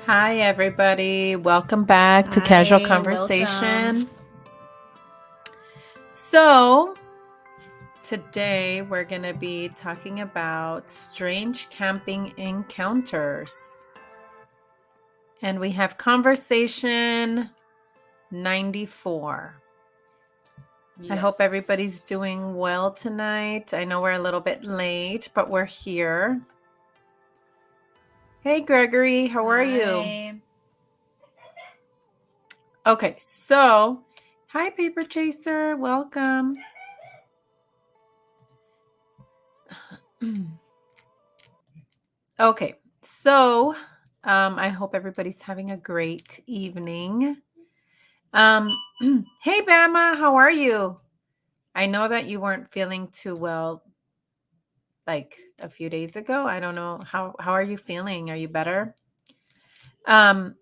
Hi, everybody. Welcome back to Casual Conversation. So, today we're going to be talking about strange camping encounters. And we have conversation 94. Yes. I hope everybody's doing well tonight. I know we're a little bit late, but we're here. Hey, Gregory, how are you? Okay, so hi, Paper Chaser. Welcome. Okay, so I hope everybody's having a great evening. Hey, Bama, how are you? I know that you weren't feeling too well like a few days ago. I don't know. How are you feeling? Are you better? So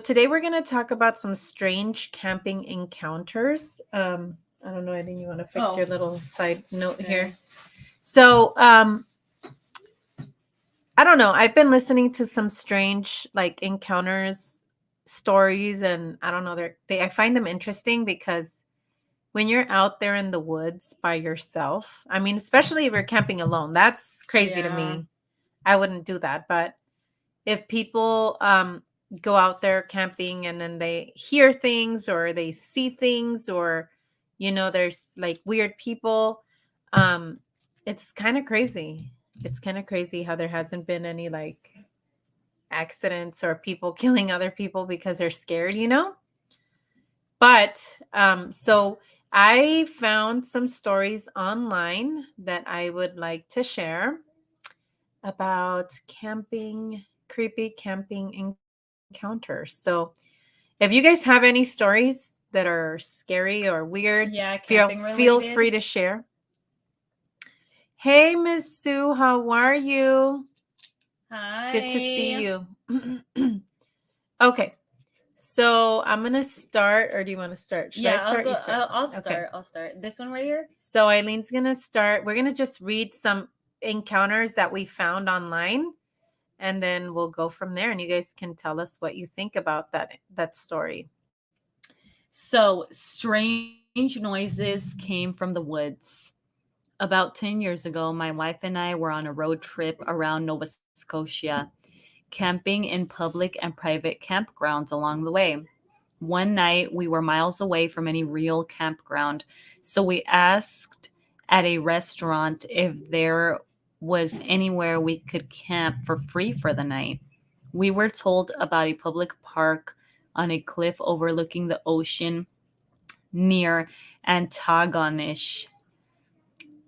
today we're going to talk about some strange camping encounters. I don't know, Eddie, you want to fix your little side note here? So, I don't know. I've been listening to some strange like encounters stories, and I don't know, I find them interesting because when you're out there in the woods by yourself, I mean, especially if you're camping alone, that's crazy to me. I wouldn't do that. But if people go out there camping and then they hear things or they see things, or there's like weird people, it's kind of crazy. It's kind of crazy how there hasn't been any like accidents or people killing other people because they're scared, But so I found some stories online that I would like to share about creepy camping encounters. So if you guys have any stories that are scary or weird, feel free to share. Hey, Miss Sue, how are you? Hi. Good to see you. Okay. So I'm going to start, or do you want to start? Should I start? I'll start. Okay. I'll start. This one right here? So Eileen's going to start. We're going to just read some encounters that we found online, and then we'll go from there, and you guys can tell us what you think about that story. So, strange noises came from the woods. About 10 years ago, my wife and I were on a road trip around Nova Scotia, camping in public and private campgrounds along the way. One night, we were miles away from any real campground, so we asked at a restaurant if there was anywhere we could camp for free for the night. We were told about a public park on a cliff overlooking the ocean near Antagonish.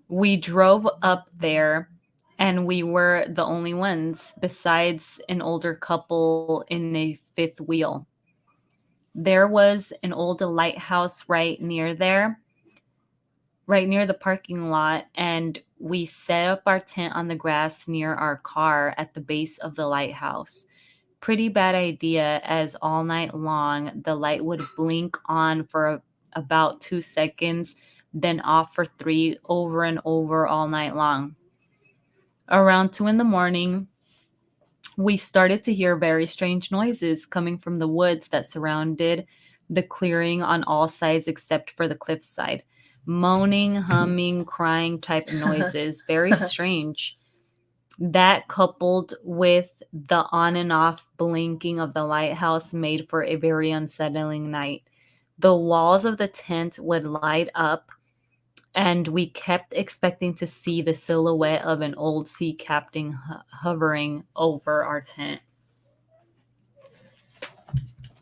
We drove up there and we were the only ones besides an older couple in a fifth wheel. There was an old lighthouse right near the parking lot, and we set up our tent on the grass near our car at the base of the lighthouse. Pretty bad idea, as all night long the light would blink on for about 2 seconds, then off for 3, over and over all night long. Around 2 in the morning, we started to hear very strange noises coming from the woods that surrounded the clearing on all sides except for the cliffside. Moaning, humming, crying type noises. Very strange. That, coupled with the on and off blinking of the lighthouse, made for a very unsettling night. The walls of the tent would light up, and we kept expecting to see the silhouette of an old sea captain hovering over our tent.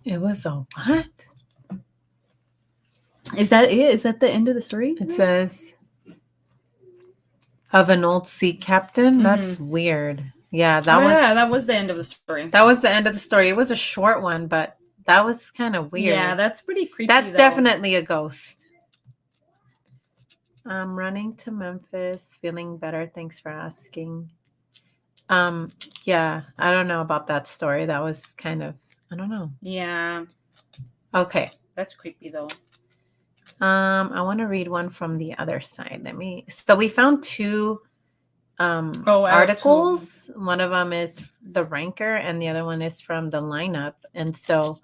It was a what? Is that it? Is that the end of the story? It says of an old sea captain. Mm-hmm. That's weird. Yeah, that was the end of the story. That was the end of the story. It was a short one, but that was kind of weird. Yeah, that's pretty creepy. That's definitely a ghost. I'm running to Memphis, feeling better. Thanks for asking. Yeah, I don't know about that story. That was kind of, I don't know. Yeah. Okay. That's creepy though. I want to read one from the other side. So we found two Oh, out articles. One of them is the ranker, and the other one is from the lineup. And so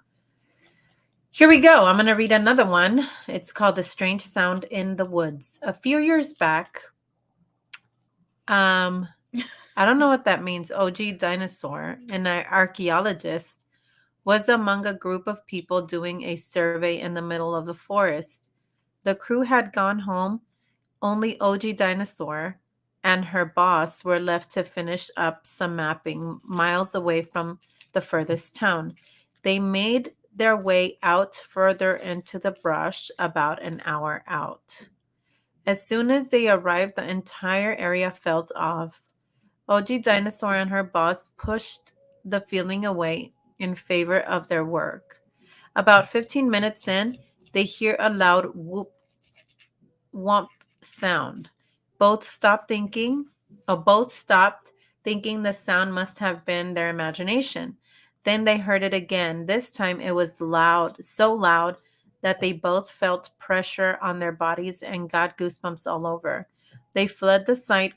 here we go. I'm going to read another one. It's called The Strange Sound in the Woods. A few years back, I don't know what that means. OG Dinosaur, an archaeologist, was among a group of people doing a survey in the middle of the forest. The crew had gone home. Only OG Dinosaur and her boss were left to finish up some mapping miles away from the furthest town. They made their way out further into the brush, about an hour out. As soon as they arrived, the entire area felt off. OG Dinosaur and her boss pushed the feeling away in favor of their work. About 15 minutes in, they hear a loud whoop whomp sound. Both stopped thinking the sound must have been their imagination. Then they heard it again. This time it was loud, so loud that they both felt pressure on their bodies and got goosebumps all over. They fled the site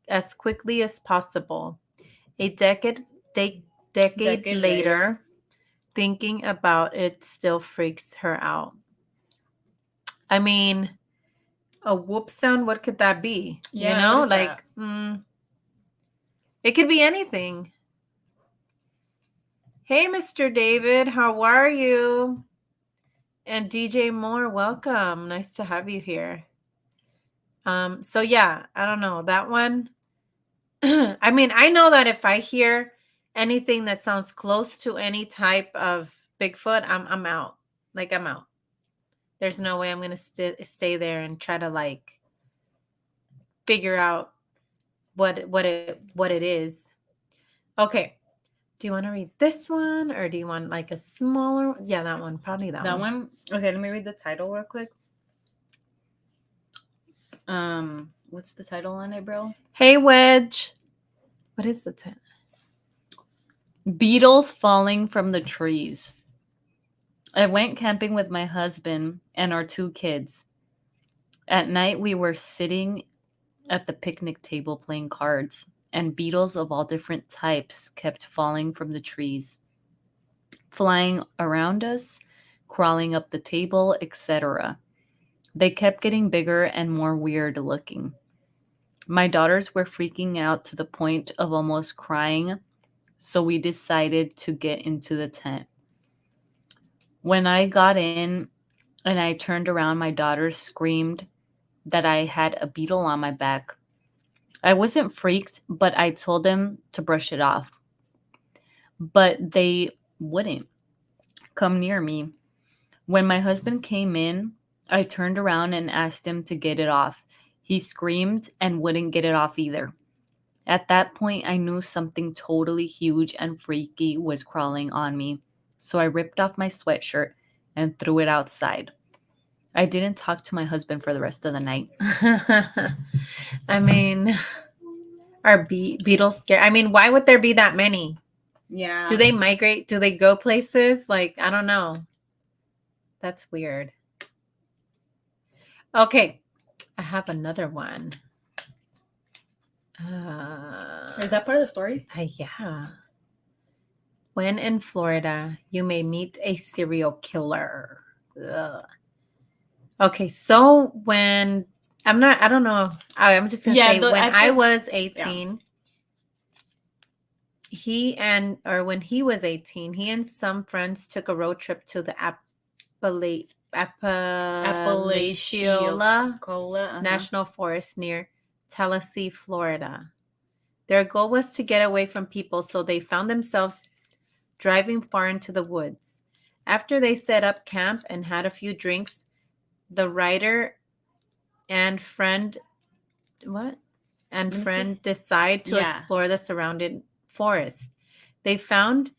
as quickly as possible. A decade later, thinking about it still freaks her out. I mean, a whoop sound, what could that be? Yeah, you know, what is like it could be anything. Hey, Mr. David, how are you? And DJ Moore, welcome. Nice to have you here. So yeah, I don't know that one. I mean, I know that if I hear anything that sounds close to any type of Bigfoot, I'm out. Like I'm out. There's no way I'm gonna stay there and try to like figure out what it is. Okay. Do you want to read this one, or do you want like a smaller? Yeah, that one. Probably that one. Okay, let me read the title real quick. What's the title on it, bro? Hey, Wedge. What is the title? Beetles falling from the trees. I went camping with my husband and our 2 kids. At night, we were sitting at the picnic table playing cards, and beetles of all different types kept falling from the trees, flying around us, crawling up the table, etc. They kept getting bigger and more weird looking. My daughters were freaking out to the point of almost crying, so we decided to get into the tent. When I got in and I turned around, my daughters screamed that I had a beetle on my back. I wasn't freaked, but I told them to brush it off. But they wouldn't come near me. When my husband came in, I turned around and asked him to get it off. He screamed and wouldn't get it off either. At that point, I knew something totally huge and freaky was crawling on me. So I ripped off my sweatshirt and threw it outside. I didn't talk to my husband for the rest of the night. I mean, are beetles scary? I mean, why would there be that many? Yeah. Do they migrate? Do they go places? Like, I don't know. That's weird. Okay. I have another one. Is that part of the story? Yeah. When in Florida, you may meet a serial killer. Ugh. Okay, so when I don't know. I'm just gonna say when I was 18, when he was 18, he and some friends took a road trip to the Apalachicola National Forest near Tallahassee, Florida. Their goal was to get away from people, so they found themselves driving far into the woods. After they set up camp and had a few drinks, the writer and friend decide to explore the surrounding forest. They found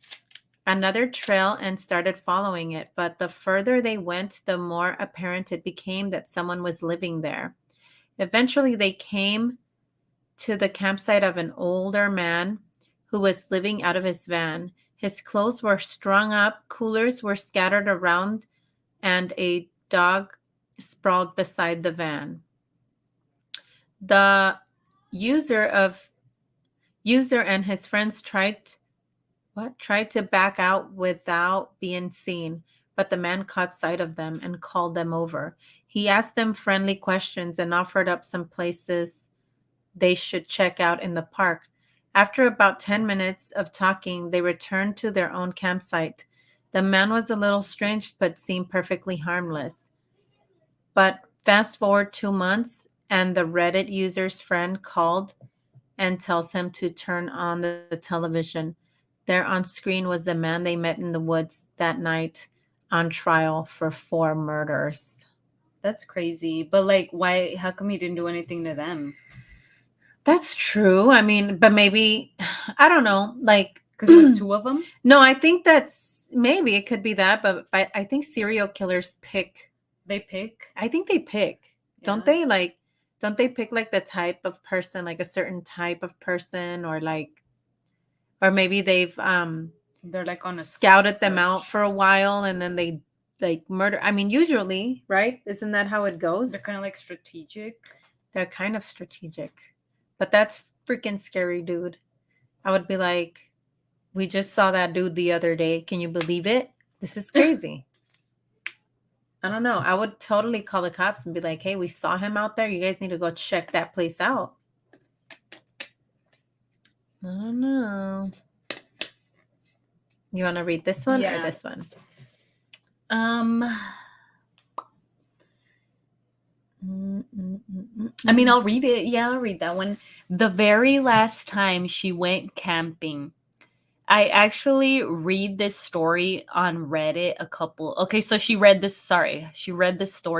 another trail and started following it, but the further they went, the more apparent it became that someone was living there. Eventually, they came to the campsite of an older man who was living out of his van. His clothes were strung up, coolers were scattered around, and a dog sprawled beside the van. The User of User and his friends tried to back out without being seen, but the man caught sight of them and called them over. He asked them friendly questions and offered up some places they should check out in the park. After about 10 minutes of talking, they returned to their own campsite. The man was a little strange but seemed perfectly harmless. But fast forward 2 months, and the Reddit user's friend called and tells him to turn on the television. There on screen was the man they met in the woods that night on trial for 4 murders. That's crazy. But like, why? How come he didn't do anything to them? That's true. I mean, but maybe, I don't know. Like, Because it was two of them. no, I think that's maybe it could be that, but I think serial killers pick. They pick. I think they pick, don't Yeah. they? Like, don't they pick like the type of person, like a certain type of person, or like, or maybe they've They're like on a scouted them out search. for a while and then they like murder. I mean, usually, right? Isn't that how it goes? They're kind of like strategic. They're kind of strategic, but that's freaking scary, dude. I would be like, we just saw that dude the other day. Can you believe it? This is crazy. I don't know. I would totally call the cops and be like, hey, we saw him out there. You guys need to go check that place out. I don't know. You want to read this one or Yeah. this one? I mean, I'll read it. Yeah, I'll read that one. The very last time she went camping. I actually read this story on Reddit a couple. Okay, so she read this story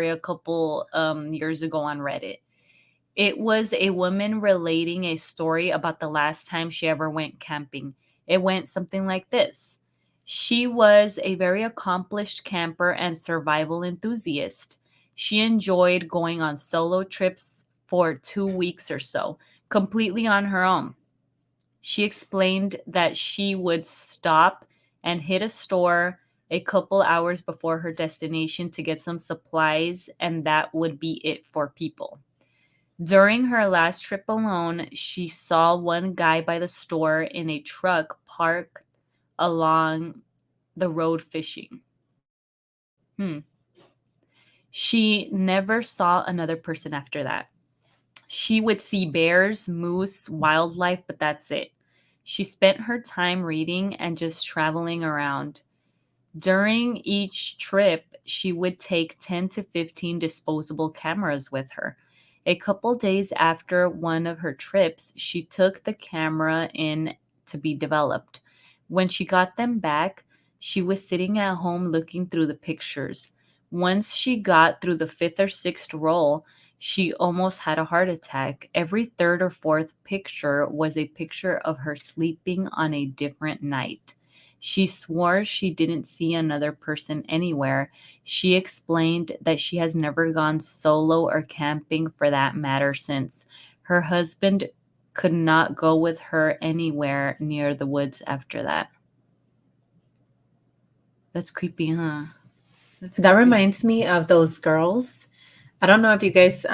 a couple years ago on Reddit. It was a woman relating a story about the last time she ever went camping. It went something like this. She was a very accomplished camper and survival enthusiast. She enjoyed going on solo trips for 2 weeks or so, completely on her own. She explained that she would stop and hit a store a couple hours before her destination to get some supplies, and that would be it for people. During her last trip alone, she saw one guy by the store in a truck parked along the road fishing. She never saw another person after that. She would see bears, moose, wildlife, but that's it. She spent her time reading and just traveling around. During each trip, she would take 10 to 15 disposable cameras with her. A couple days after one of her trips, she took the camera in to be developed. When she got them back, she was sitting at home looking through the pictures. Once she got through the fifth or sixth roll, she almost had a heart attack. Every third or fourth picture was a picture of her sleeping on a different night. She swore she didn't see another person anywhere. She explained that she has never gone solo or camping for that matter since. Her husband could not go with her anywhere near the woods after that. That's creepy, huh? That reminds me of those girls. I don't know if you guys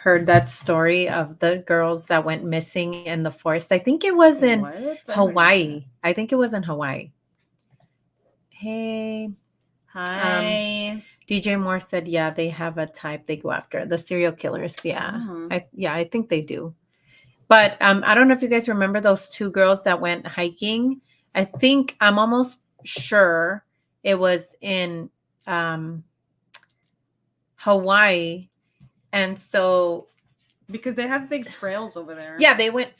heard that story of the girls that went missing in the forest. I think it was in Hawaii. I think it was in Hawaii. Hey. Hi. DJ Moore said, yeah, they have a type they go after. The serial killers. Yeah. I think they do. But I don't know if you guys remember those two girls that went hiking. I'm almost sure it was in Hawaii. And so because they have big trails over there. Yeah, they went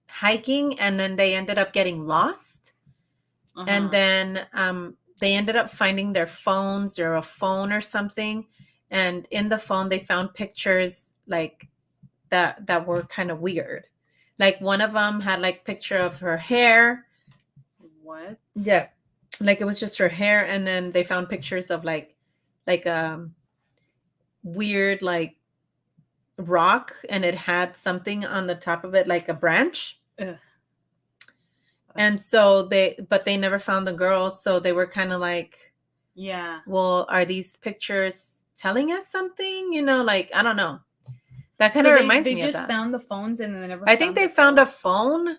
hiking and then they ended up getting lost. And then they ended up finding their phones or a phone or something. And in the phone they found pictures like that were kind of weird. Like one of them had like picture of her hair. What? Yeah. Like it was just her hair, and then they found pictures of like weird like rock, and it had something on the top of it like a branch. Ugh. And so they never found the girl, so they were kind of like, yeah, well, are these pictures telling us something? Like, I don't know. That kind So of they, reminds they me of just that. found the phones and they never I think found they the found a ghosts. phone,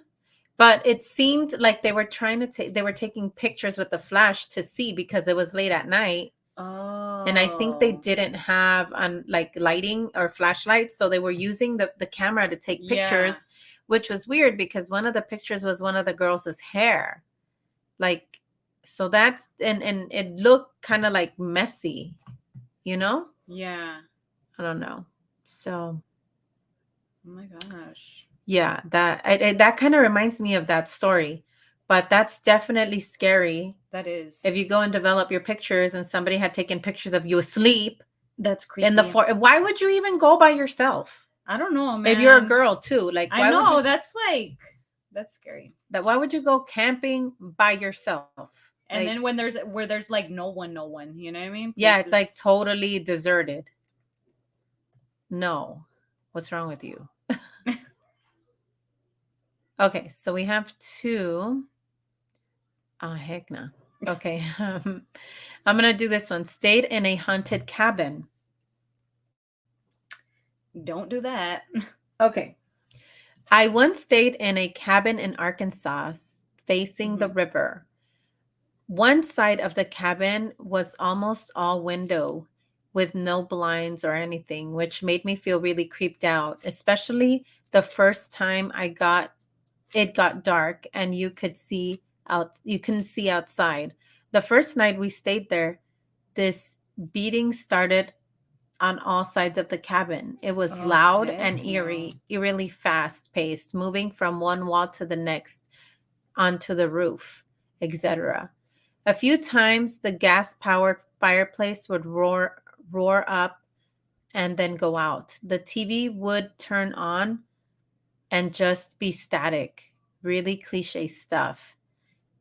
but it seemed like they were trying to take, they were taking pictures with the flash to see because it was late at night. Oh. And I think they didn't have on like lighting or flashlights. So they were using the camera to take pictures, Yeah. which was weird because one of the pictures was one of the girls' hair. Like, so that's, and it looked kind of like messy, you know? Yeah. I don't know. So Oh my gosh. yeah, that kind of reminds me of that story. But that's definitely scary. That is. If you go and develop your pictures and somebody had taken pictures of you asleep That's creepy. in the why would you even go by yourself? I don't know, man. If you're a girl too, like I why would know you that's scary. why would you go camping by yourself? And Like, then where there's like no one, you know what I mean? yeah, it's like Places- totally deserted. No. What's wrong with you? Okay, so we have two. Oh, heck no. Okay. I'm going to do this one. Stayed in a haunted cabin. Don't do that. Okay. I once stayed in a cabin in Arkansas facing the river. One side of the cabin was almost all window with no blinds or anything, which made me feel really creeped out, especially the first time it got dark and you couldn't see outside. The first night we stayed there, this beating started on all sides of the cabin. It was loud and eerily fast paced, moving from one wall to the next onto the roof, etc. A few times the gas powered fireplace would roar up and then go out. The TV would turn on and just be static. Really cliche stuff.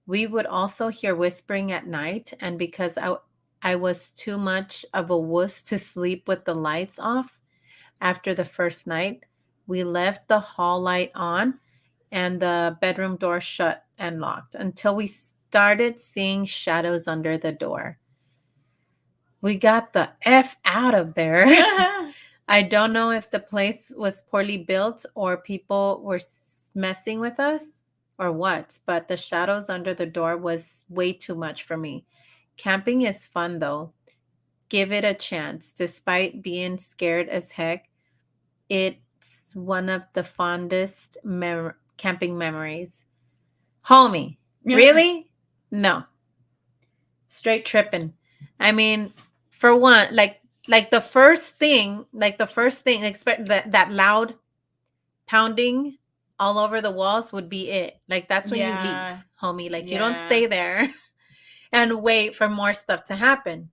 We would also hear whispering at night, and because I was too much of a wuss to sleep with the lights off after the first night, we left the hall light on and the bedroom door shut and locked until we started seeing shadows under the door. We got the F out of there. I don't know if the place was poorly built or people were messing with us or what, but the shadows under the door was way too much for me. Camping is fun though. Give it a chance. Despite being scared as heck, it's one of the fondest camping memories. Homie, really? No. Straight tripping. I mean, for one, like the first thing, expect that loud pounding all over the walls would be it. Like that's when you leave, homie. Like you don't stay there and wait for more stuff to happen.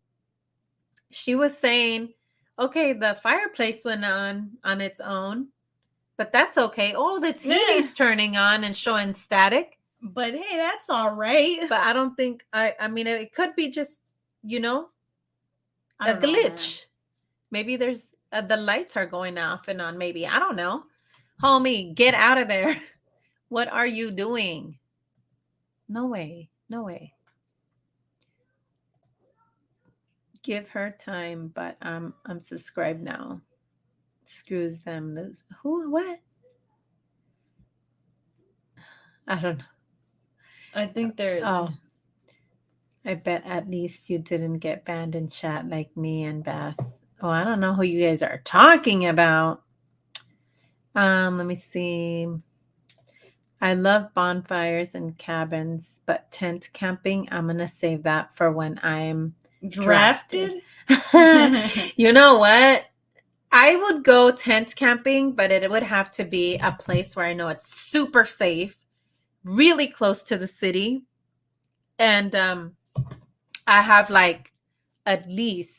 She was saying, okay, the fireplace went on its own, but that's okay. Oh, the TV's turning on and showing static. But hey, that's all right. But I don't think I mean it could be just, a glitch. Maybe there's the lights are going off and on. Maybe I don't know. Homie, get out of there. What are you doing? No way. No way. Give her time, but I'm subscribed now. Screws them loose. Who? What? I don't know. I think they're. Oh, I bet at least you didn't get banned in chat like me and Bass. Oh, I don't know who you guys are talking about. Let me see. I love bonfires and cabins, but tent camping, I'm gonna save that for when I'm drafted. You know what? I would go tent camping, but it would have to be a place where I know it's super safe, really close to the city, and I have like at least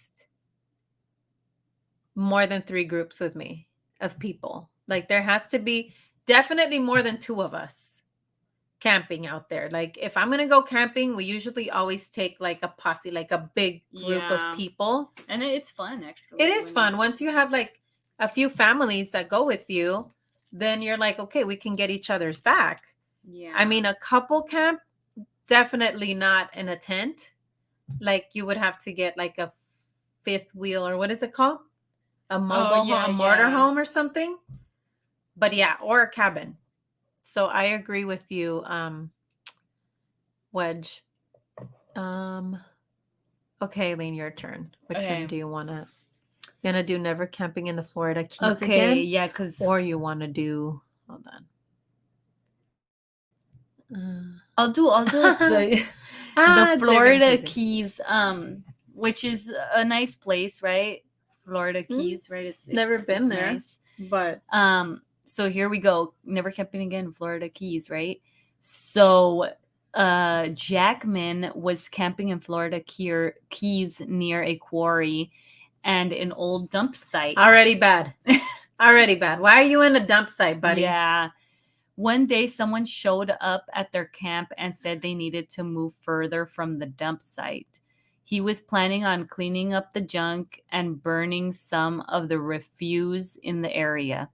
more than 3 groups with me of people. Like there has to be definitely more than 2 of us camping out there. Like if I'm gonna go camping, we usually always take like a posse, like a big group of people. And it's fun, actually. It is fun. Once you have like a few families that go with you, then you're like, okay, we can get each other's back. Yeah. I mean, a couple camp, definitely not in a tent. Like you would have to get like a fifth wheel or what is it called? a Oh, mobile yeah, home, a motor yeah. home or something. But yeah, or a cabin. So I agree with you, Wedge. Um, okay, Lane, your turn. Which one Okay. do you wanna? You wanna do never camping in the Florida Keys Okay, again, yeah, because or you wanna do? Hold I'll do the the They're Florida confusing. Keys, which is a nice place, right? Florida Hmm, Keys, right? It's never it's been it's there, nice. but So here we go. Never camping again, Florida Keys, right? So Jackman was camping in Florida Keys near a quarry and an old dump site. already bad. Already bad. Why are you in a dump site, buddy? Yeah. One day, someone showed up at their camp and said they needed to move further from the dump site. He was planning on cleaning up the junk and burning some of the refuse in the area.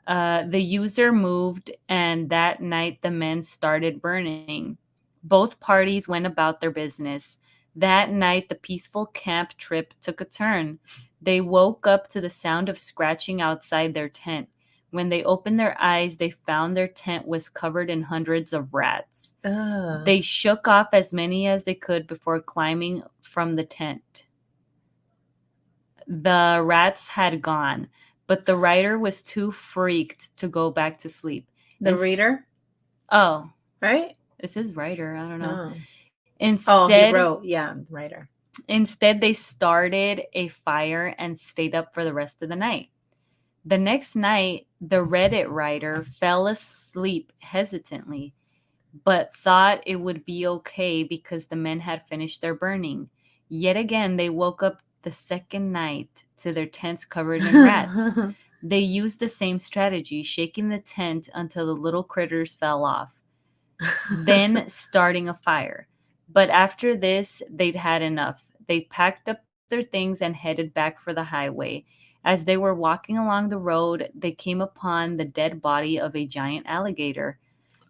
The user moved, and that night the men started burning. Both parties went about their business. That night, the peaceful camp trip took a turn. They woke up to the sound of scratching outside their tent. When they opened their eyes, they found their tent was covered in hundreds of rats. Ugh. They shook off as many as they could before climbing from the tent. The rats had gone, but the writer was too freaked to go back to sleep. The reader, Oh, right? this is writer. I don't know. Oh. Oh, he Instead, wrote. Yeah, writer. instead they started a fire and stayed up for the rest of the night. The next night, the Reddit writer fell asleep hesitantly, but thought it would be okay because the men had finished their burning. Yet again, they woke up the second night to their tents covered in rats. They used the same strategy, shaking the tent until the little critters fell off, then starting a fire. But after this, they'd had enough. They packed up their things and headed back for the highway. As they were walking along the road, they came upon the dead body of a giant alligator.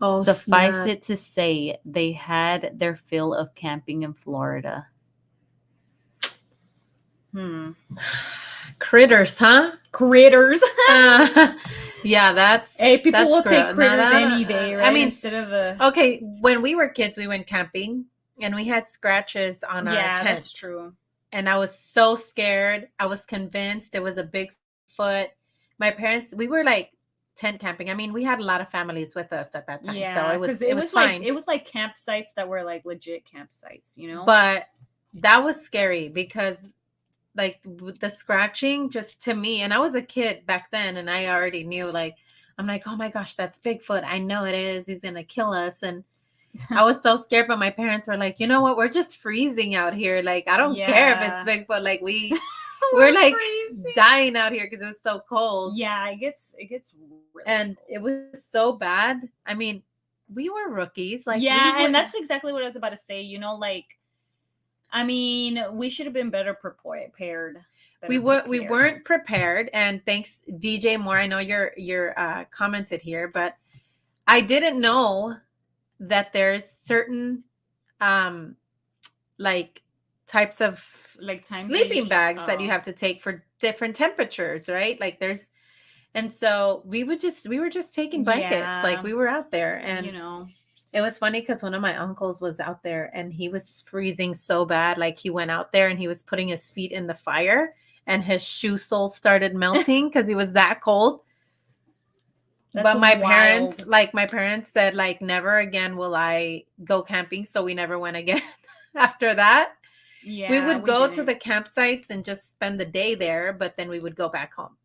Oh, Suffice snap. it to say, they had their fill of camping in Florida. Critters, huh? Critters. Yeah, that's Hey, people that's will take gross. critters that- any day, right? I mean, Instead of a okay, when we were kids, we went camping and we had scratches on our yeah, tent. that's true. And I was so scared. I was convinced it was a Bigfoot. My parents, we were like tent camping. I mean, we had a lot of families with us at that time, so it was fine. Like, it was like campsites that were like legit campsites, you know. But that was scary because like the scratching just to me, and I was a kid back then and I already knew, like, I'm like, oh my gosh, that's Bigfoot. I know it is. He's gonna kill us. And I was so scared, but my parents were like, you know what? We're just freezing out here. Like, I don't care if it's Bigfoot. Like we're like freezing. dying out here because it was so cold. Yeah, it gets really And cold. it was so bad. I mean, we were rookies. Like, yeah, we and that's exactly what I was about to say. You know, like, I mean, we should have been better prepared. we weren't prepared. And thanks, DJ Moore. I know you're commented here, but I didn't know that there's certain like types of like sleeping bags that you have to take for different temperatures, right? Like there's, and so we were just taking blankets, like we were out there. And you know, it was funny because one of my uncles was out there and he was freezing so bad. Like he went out there and he was putting his feet in the fire and his shoe soles started melting because he was that cold. But my parents said, like, never again will I go camping. So we never went again after that. Yeah, we would go to the campsites and just spend the day there, but then we would go back home.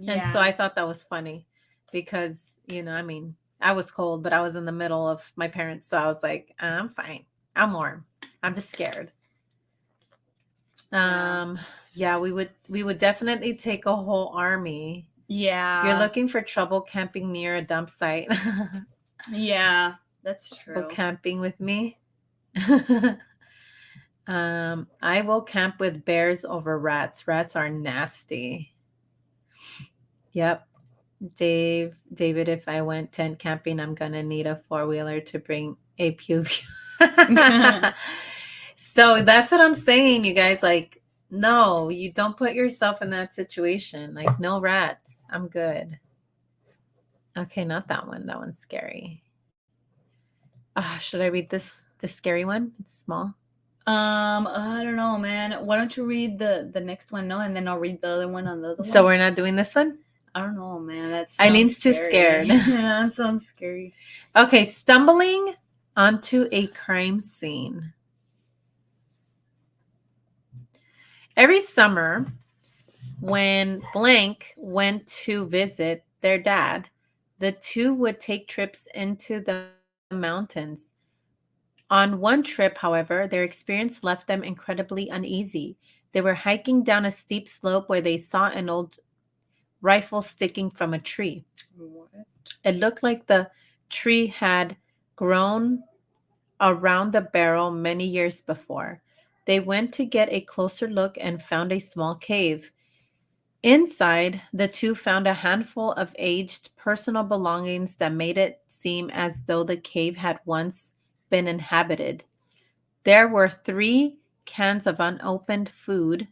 Yeah. And so I thought that was funny because, you know, I mean, I was cold, but I was in the middle of my parents. So I was like, I'm fine. I'm warm. I'm just scared. Yeah, we would definitely take a whole army. Yeah. You're looking for trouble camping near a dump site. Yeah, that's true. Go camping with me. I will camp with bears over rats. Rats are nasty. Yep. David, if I went tent camping, I'm gonna need a 4-wheeler to bring a pew. So that's what I'm saying, you guys. Like, No, you don't put yourself in that situation. Like, no rats. I'm good. Okay, not that one. That one's scary. Should I read this scary one? It's small. I don't know, man. Why don't you read the next one, no, and then I'll read the other one on the other So one. we're not doing this one? I don't know, man. That's Eileen's too scared. Yeah, that sounds scary. Okay, stumbling onto a crime scene. Every summer, when blank went to visit their dad, the two would take trips into the mountains. On one trip, however, their experience left them incredibly uneasy. They were hiking down a steep slope where they saw an old rifle sticking from a tree. What? It looked like the tree had grown around the barrel many years before. They went to get a closer look and found a small cave. Inside, the two found a handful of aged personal belongings that made it seem as though the cave had once been inhabited. There were 3 cans of unopened food,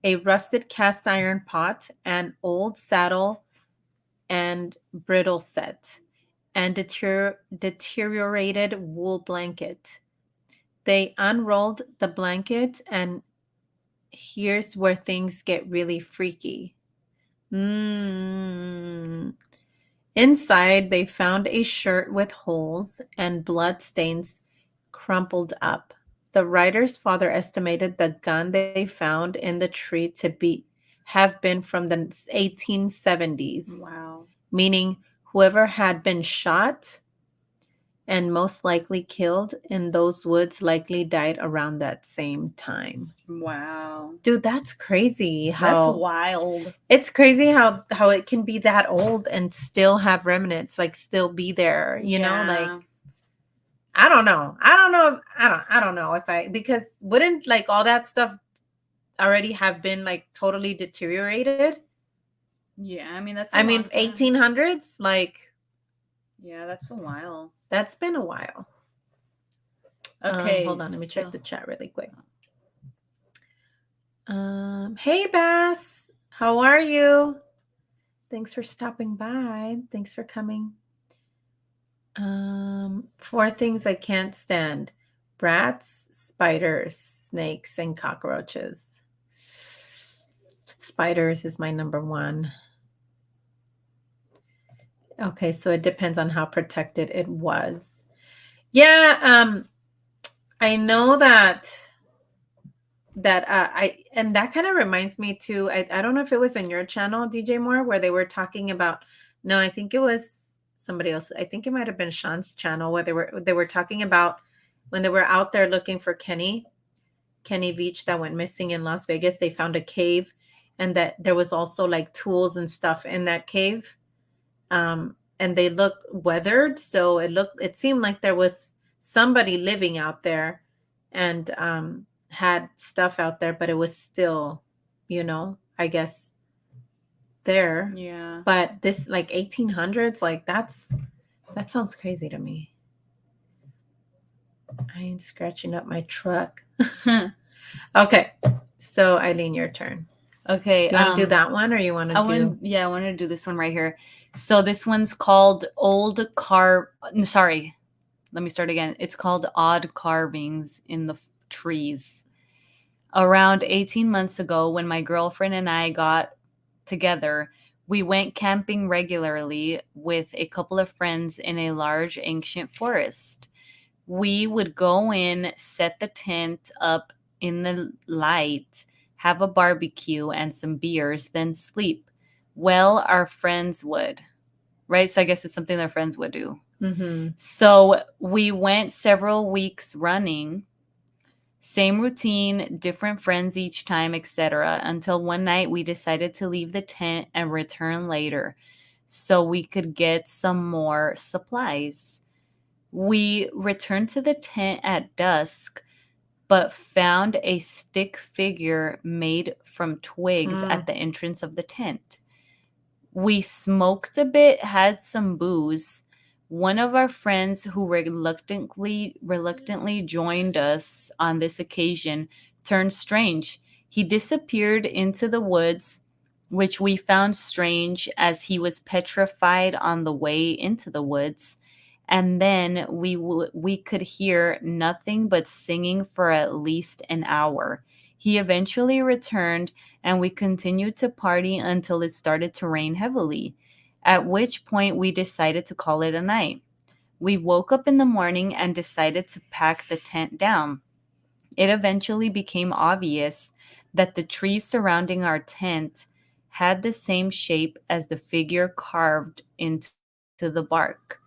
a rusted cast iron pot, an old saddle and bridle set, and deteriorated wool blanket. They unrolled the blanket, and here's where things get really freaky. Mm. Inside, they found a shirt with holes and blood stains crumpled up. The writer's father estimated the gun they found in the tree to have been from the 1870s, Wow. meaning whoever had been shot and most likely killed in those woods likely died around that same time. Wow. Dude, that's crazy. That's wild. It's crazy how it can be that old and still have remnants, like still be there, you know, like I don't know. I don't know if because wouldn't like all that stuff already have been like totally deteriorated? Yeah, I mean that's 1800s, like yeah, that's a while. that's been a while. Okay, hold on, let me check the chat really quick. Hey Bass, how are you? Thanks for stopping by. Thanks for coming. 4 things I can't stand: rats, spiders, snakes, and cockroaches. Spiders is my number 1. Okay, so it depends on how protected it was. Yeah, I know that and that kind of reminds me too. I don't know if it was in your channel, DJ Moore, where they were talking about. No, I think it was somebody else. I think it might have been Sean's channel where they were talking about when they were out there looking for Kenny Veach that went missing in Las Vegas. They found a cave, and that there was also like tools and stuff in that cave. And they looked weathered, so it seemed like there was somebody living out there, and had stuff out there, but it was still, I guess there. Yeah. But this like 1800s, like that sounds crazy to me. I ain't scratching up my truck. Okay, so Eileen, your turn. Okay. You want to do that one, or you want to do? I want to do this one right here. So this one's called Sorry, let me start again. It's called Odd Carvings in the Trees. Around 18 months ago, when my girlfriend and I got together, we went camping regularly with a couple of friends in a large ancient forest. We would go in, set the tent up in the light, have a barbecue and some beers, then sleep. Well, our friends would, right? So I guess it's something their friends would do. Mm-hmm. So we went several weeks running. Same routine, different friends each time, etc. Until one night we decided to leave the tent and return later so we could get some more supplies. We returned to the tent at dusk, but found a stick figure made from twigs at the entrance of the tent. We smoked a bit, had some booze. One of our friends who reluctantly joined us on this occasion turned strange. He disappeared into the woods, which we found strange as he was petrified on the way into the woods. And then we could hear nothing but singing for at least an hour. He eventually returned, and we continued to party until it started to rain heavily, at which point we decided to call it a night. We woke up in the morning and decided to pack the tent down. It eventually became obvious that the trees surrounding our tent had the same shape as the figure carved into the bark.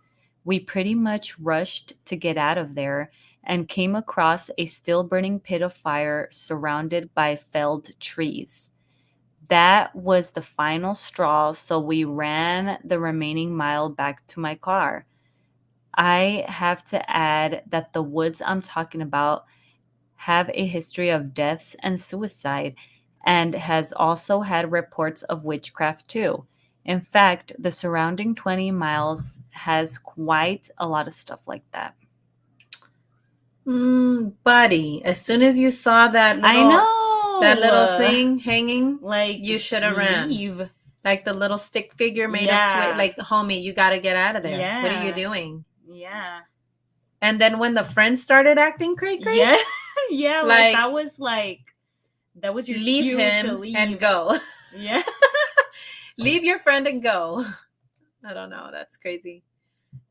We pretty much rushed to get out of there and came across a still burning pit of fire surrounded by felled trees. That was the final straw, so we ran the remaining mile back to my car. I have to add that the woods I'm talking about have a history of deaths and suicide and has also had reports of witchcraft too. In fact, the surrounding 20 miles has quite a lot of stuff like that. Buddy, as soon as you saw that I little know. that little thing hanging, Like, you should have ran. leave. Like the little stick figure made of Yeah. twig. Like, homie, you got to get out of there. What are you Yeah. doing? Yeah. And then when the friends started acting cray cray, Yeah. Yeah. Like, that was your leave cue him to leave. and go. Yeah. Leave your friend and go. I don't know. That's crazy.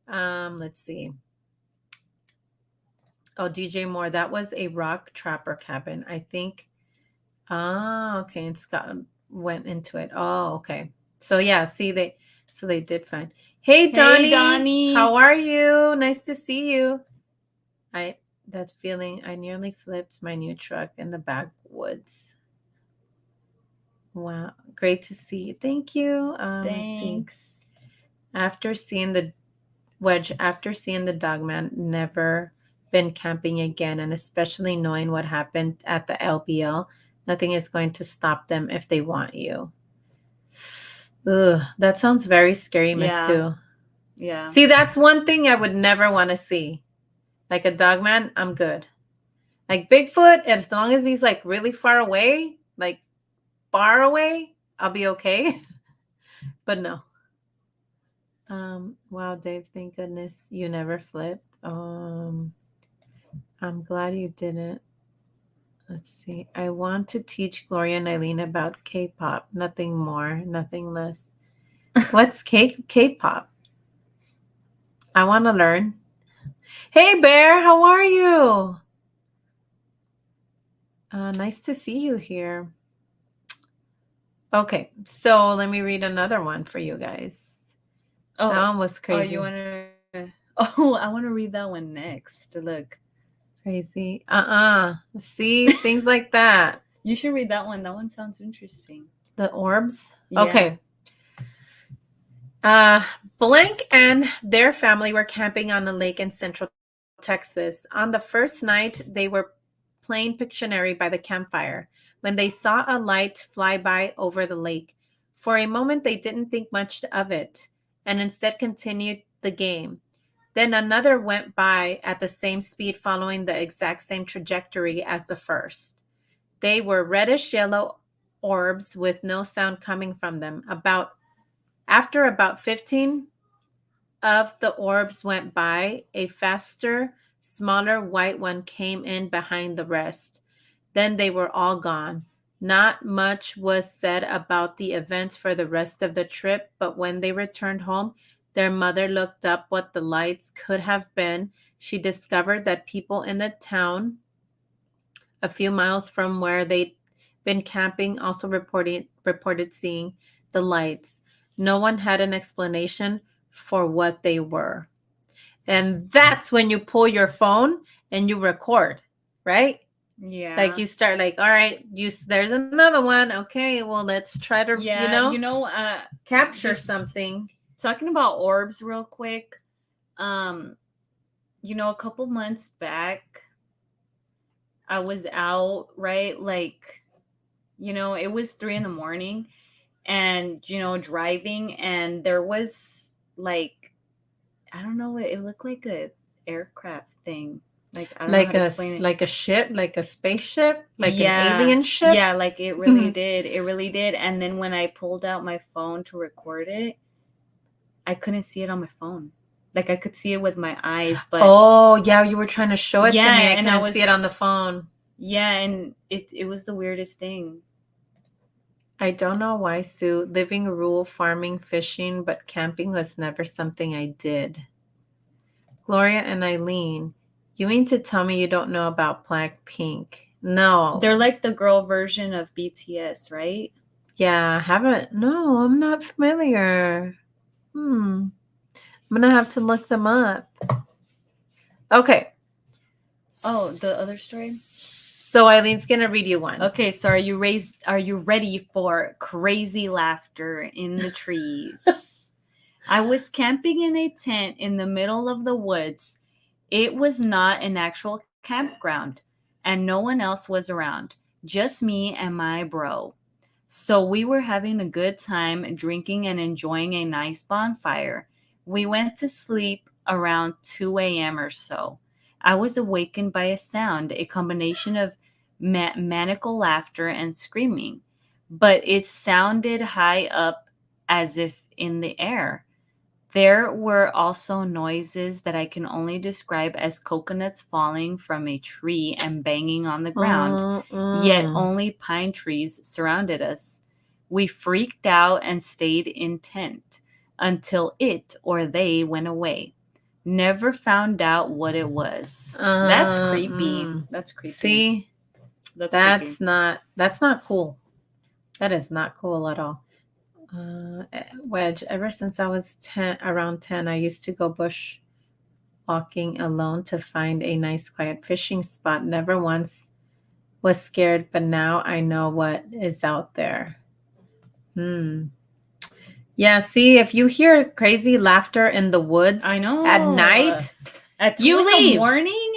Let's see. Oh, DJ Moore, that was a rock trapper cabin. I think. Oh, okay. And Scott went into it. Oh, okay. So yeah, see they did find. Hey Donnie. Donnie. How are you? Nice to see you. That feeling, I nearly flipped my new truck in the backwoods. Wow. Great to see you. Thank you. Let's see. Thanks. After seeing the Dogman, never been camping again, and especially knowing what happened at the LBL, nothing is going to stop them if they want you. Ugh, that sounds very scary, Miss Yeah. Sue. Yeah. See, that's one thing I would never want to see. Like a Dogman, I'm good. Like Bigfoot, as long as he's like really far away, like far away, I'll be okay. But no. Wow, Dave, thank goodness you never flipped. I'm glad you didn't. Let's see. I want to teach Gloria and Eileen about K-pop. Nothing more, nothing less. What's K-pop? I want to learn. Hey, Bear, how are you? Nice to see you here. Okay, so let me read another one for you guys. Oh, that one was crazy. you want to? Oh, I want to read that one next. Look, crazy. See, things like that. You should read that one. That one sounds interesting. The orbs. Yeah. Okay. Blank and their family were camping on a lake in central Texas. On the first night, they were playing Pictionary by the campfire when they saw a light fly by over the lake. For a moment, they didn't think much of it and instead continued the game. Then another went by at the same speed, following the exact same trajectory as the first. They were reddish yellow orbs with no sound coming from them. After about 15 of the orbs went by, a faster, smaller white one came in behind the rest. Then they were all gone. Not much was said about the events for the rest of the trip, but when they returned home, their mother looked up what the lights could have been. She discovered that people in the town a few miles from where they'd been camping also reported seeing the lights. No one had an explanation for what they were. And that's when you pull your phone and you record, right? Yeah. Like you start like, all right, there's another one. Okay, well, let's try to, capture something. Talking about orbs real quick. A couple months back, I was out, right? Like, it was 3 a.m. and, driving, and there was like, I don't know, it looked like a aircraft thing. Like, I don't know how to explain it. Like a ship, like a spaceship, like an Yeah. alien ship. Yeah, like it really did. It really did. And then when I pulled out my phone to record it, I couldn't see it on my phone. Like I could see it with my eyes, but Oh, yeah, you were trying to show it to Yeah, me. I and I couldn't see it on the was- phone. yeah, and it was the weirdest thing. I don't know why, Sue. Living rural farming, fishing, but camping was never something I did. Gloria and Eileen, you mean to tell me you don't know about Blackpink? No. They're like the girl version of BTS, right? Yeah, haven't. No, I'm not familiar. I'm gonna have to look them up. Okay. Oh, the other story? So Eileen's gonna read you one. Okay, so are you ready for crazy laughter in the trees? I was camping in a tent in the middle of the woods. It was not an actual campground, and no one else was around, just me and my bro. So we were having a good time drinking and enjoying a nice bonfire. We went to sleep around 2 a.m. or so. I was awakened by a sound, a combination of maniacal laughter and screaming, but it sounded high up as if in the air. There were also noises that I can only describe as coconuts falling from a tree and banging on the ground, yet only pine trees surrounded us. We freaked out and stayed intent until it or they went away. Never found out what it was. That's creepy. That's creepy. See, that's not cool. That is not cool at all. Wedge, ever since I was around 10, I used to go bush walking alone to find a nice quiet fishing spot. Never once was scared, but now I know what is out there. Yeah, see, if you hear crazy laughter in the woods I know. at night, At 2 you in leave. the morning?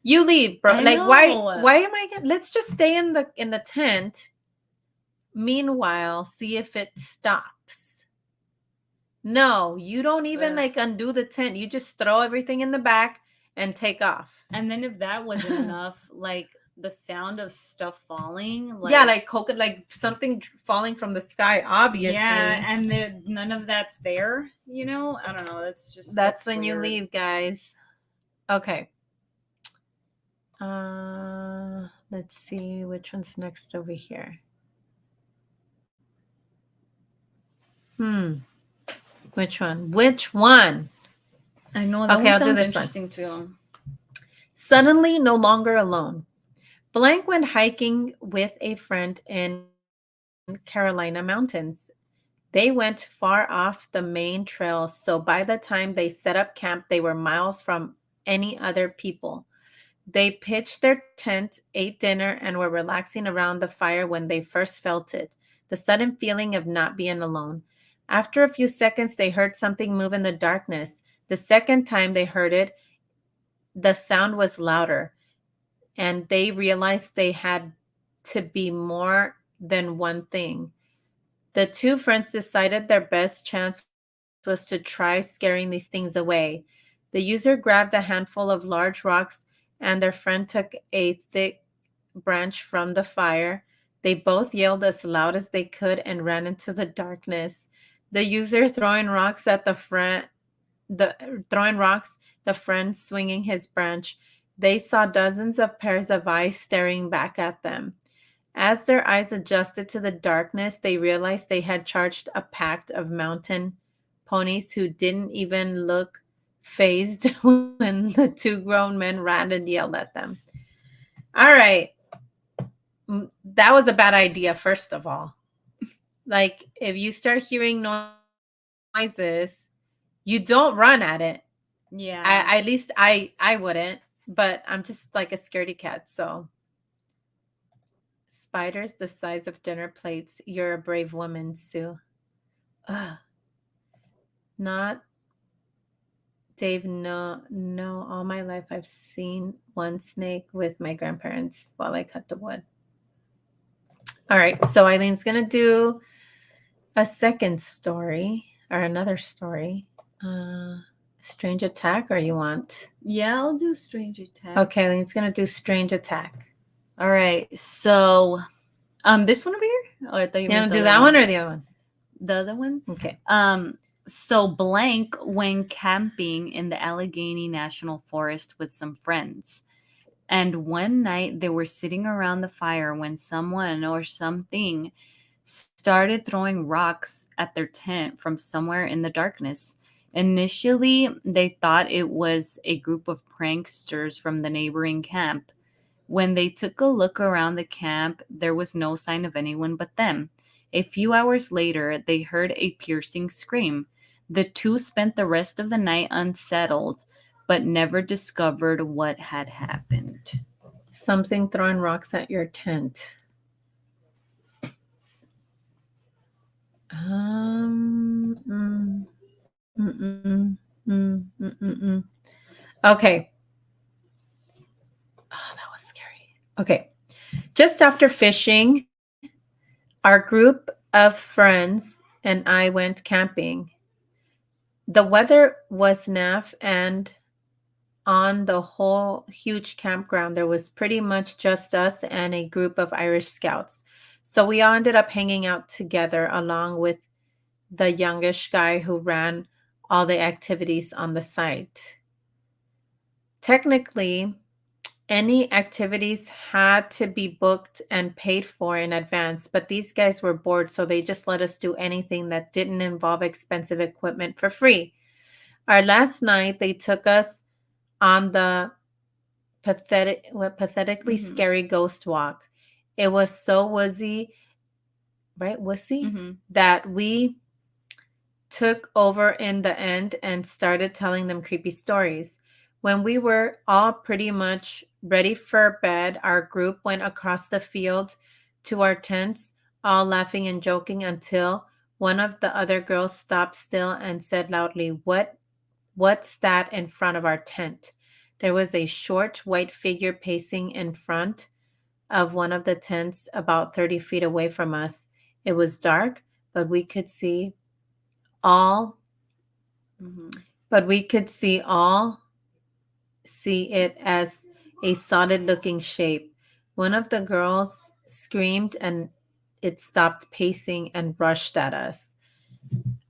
You leave, bro. I Like know. why am I let's just stay in the tent. Meanwhile, see if it stops. No, you don't even Ugh. like undo the tent. You just throw everything in the back and take off. And then if that wasn't enough, like the sound of stuff falling, Yeah, like something falling from the sky, obviously. Yeah, and none of that's there, you know? I don't know. That's when weird. you leave, guys. Okay. Let's see which one's next over here. Which one? Which one? I know that Okay, one I'll do sounds this interesting too. Suddenly no longer alone. Blank went hiking with a friend in Carolina mountains. They went far off the main trail, so by the time they set up camp, they were miles from any other people. They pitched their tent, ate dinner, and were relaxing around the fire when they first felt it, the sudden feeling of not being alone. After a few seconds, they heard something move in the darkness. The second time they heard it, the sound was louder, and they realized they had to be more than one thing. The two friends decided their best chance was to try scaring these things away. The user grabbed a handful of large rocks, and their friend took a thick branch from the fire. They both yelled as loud as they could and ran into the darkness. The user throwing rocks at the friend, the friend swinging his branch. They saw dozens of pairs of eyes staring back at them. As their eyes adjusted to the darkness, they realized they had charged a pack of mountain ponies who didn't even look phased when the two grown men ran and yelled at them. All right. That was a bad idea, first of all. Like, if you start hearing noises, you don't run at it. Yeah. At least I wouldn't, but I'm just like a scaredy cat, so. Spiders the size of dinner plates. You're a brave woman, Sue. Ugh. Not Dave. No, no. All my life, I've seen one snake with my grandparents while I cut the wood. All right. So Eileen's going to do a second story or another story. Strange attack, or you want? Yeah, I'll do strange attack. Okay, then it's gonna do strange attack. All right. So, this one over here. Oh, I thought you You meant want the to do other that one or the other one? the other one. Okay. So blank went camping in the Allegheny National Forest with some friends. And one night they were sitting around the fire when someone or something started throwing rocks at their tent from somewhere in the darkness. Initially, they thought it was a group of pranksters from the neighboring camp. When they took a look around the camp, there was no sign of anyone but them. A few hours later, they heard a piercing scream. The two spent the rest of the night unsettled, but never discovered what had happened. Something throwing rocks at your tent. Mm, mm, mm. Okay. Oh, that was scary. Okay. Just after fishing, our group of friends and I went camping. The weather was naff, and on the whole huge campground, there was pretty much just us and a group of Irish scouts. So we all ended up hanging out together along with the youngish guy who ran all the activities on the site. Technically, any activities had to be booked and paid for in advance, but these guys were bored, so they just let us do anything that didn't involve expensive equipment for free. Our last night, they took us on the pathetically Mhm. scary ghost walk. It was so woozy, right? Wussy, Mhm. that we took over in the end and started telling them creepy stories. When we were all pretty much ready for bed, our group went across the field to our tents, all laughing and joking until one of the other girls stopped still and said loudly, "What's that in front of our tent?" There was a short white figure pacing in front of one of the tents about 30 feet away from us. It was dark, but all Mhm. we could see it as a solid looking shape. One of the girls screamed and it stopped pacing and rushed at us.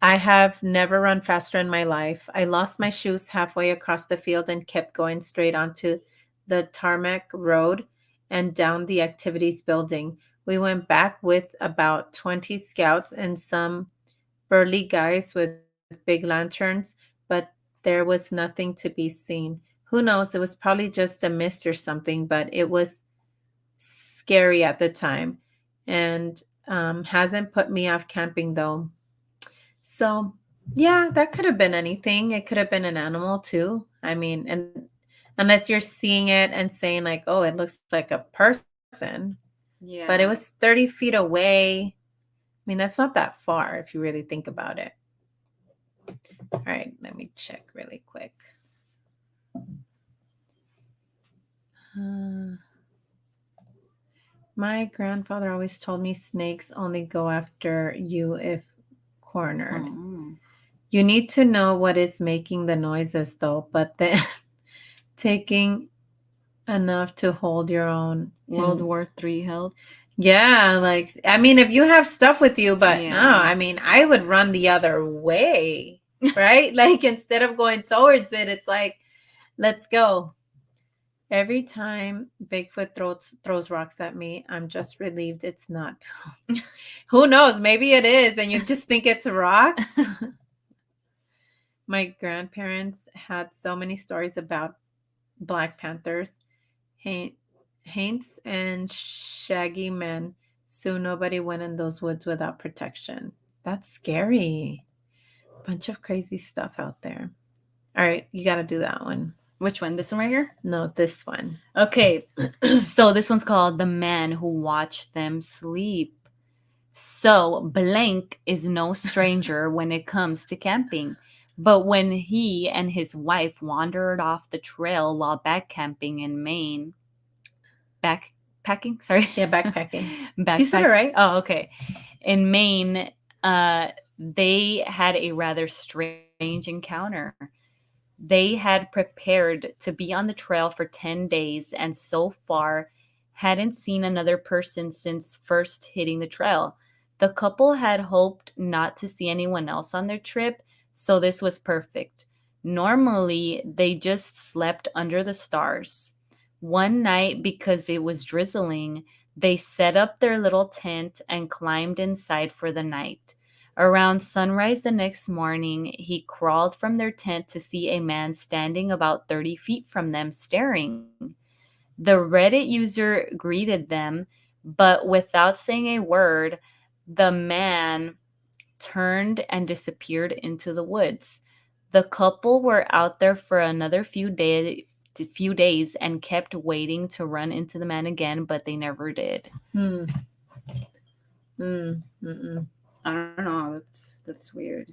I have never run faster in my life. I lost my shoes halfway across the field and kept going straight onto the tarmac road and down the activities building. We went back with about 20 scouts and some burly guys with big lanterns, but there was nothing to be seen. Who knows? It was probably just a mist or something, but it was scary at the time and hasn't put me off camping though. So, yeah, that could have been anything. It could have been an animal too. I mean, and unless you're seeing it and saying, like, oh, it looks like a person, but it Yeah. was 30 feet away. I mean, that's not that far if you really think about it. All right, let me check really quick. Uh, my grandfather always told me snakes only go after you if cornered. Oh. You need to know what is making the noises, though, but then taking enough to hold your own. World War III helps. Yeah, like, I mean, if you have stuff with you, but no, Yeah. I mean, I would run the other way, right? Like, instead of going towards it, it's like, let's go. Every time Bigfoot throws rocks at me, I'm just relieved it's not. Who knows? Maybe it is, and you just think it's rocks. My grandparents had so many stories about Black Panthers, Haints, and Shaggy Men, so nobody went in those woods without protection. That's scary. Bunch of crazy stuff out there. All right, you got to do that one. Which one? This one right here? No, this one. Okay. So this one's called The Man Who Watched Them Sleep. So blank is no stranger when it comes to camping. But when he and his wife wandered off the trail while backcamping in Maine, backpacking? Sorry. Yeah, backpacking. Backpack. You said it right. Oh, okay. In Maine, they had a rather strange encounter. They had prepared to be on the trail for 10 days and so far hadn't seen another person since first hitting the trail. The couple had hoped not to see anyone else on their trip, so this was perfect. Normally, they just slept under the stars. One night, because it was drizzling, they set up their little tent and climbed inside for the night. Around sunrise the next morning, he crawled from their tent to see a man standing about 30 feet from them staring. The Reddit user greeted them, but without saying a word, the man turned and disappeared into the woods. The couple were out there for another few days and kept waiting to run into the man again, but they never did. Hmm. Mm-mm. I don't know. That's weird.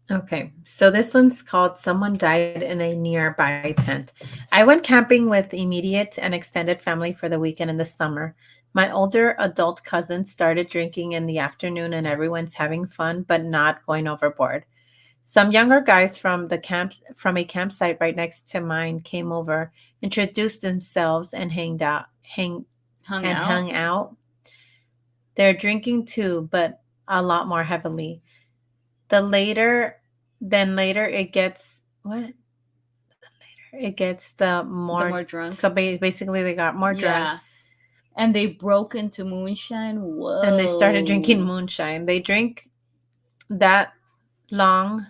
Okay, so this one's called Someone Died in a Nearby Tent. I went camping with immediate and extended family for the weekend in the summer. My older adult cousins started drinking in the afternoon and everyone's having fun but not going overboard. Some younger guys from a campsite right next to mine came over, introduced themselves and hung out. They're drinking too, but a lot more heavily. The later later it gets what? It gets the The more more drunk. so basically they got more drunk Yeah. And they broke into moonshine. Whoa. and they started drinking moonshine. They drink that long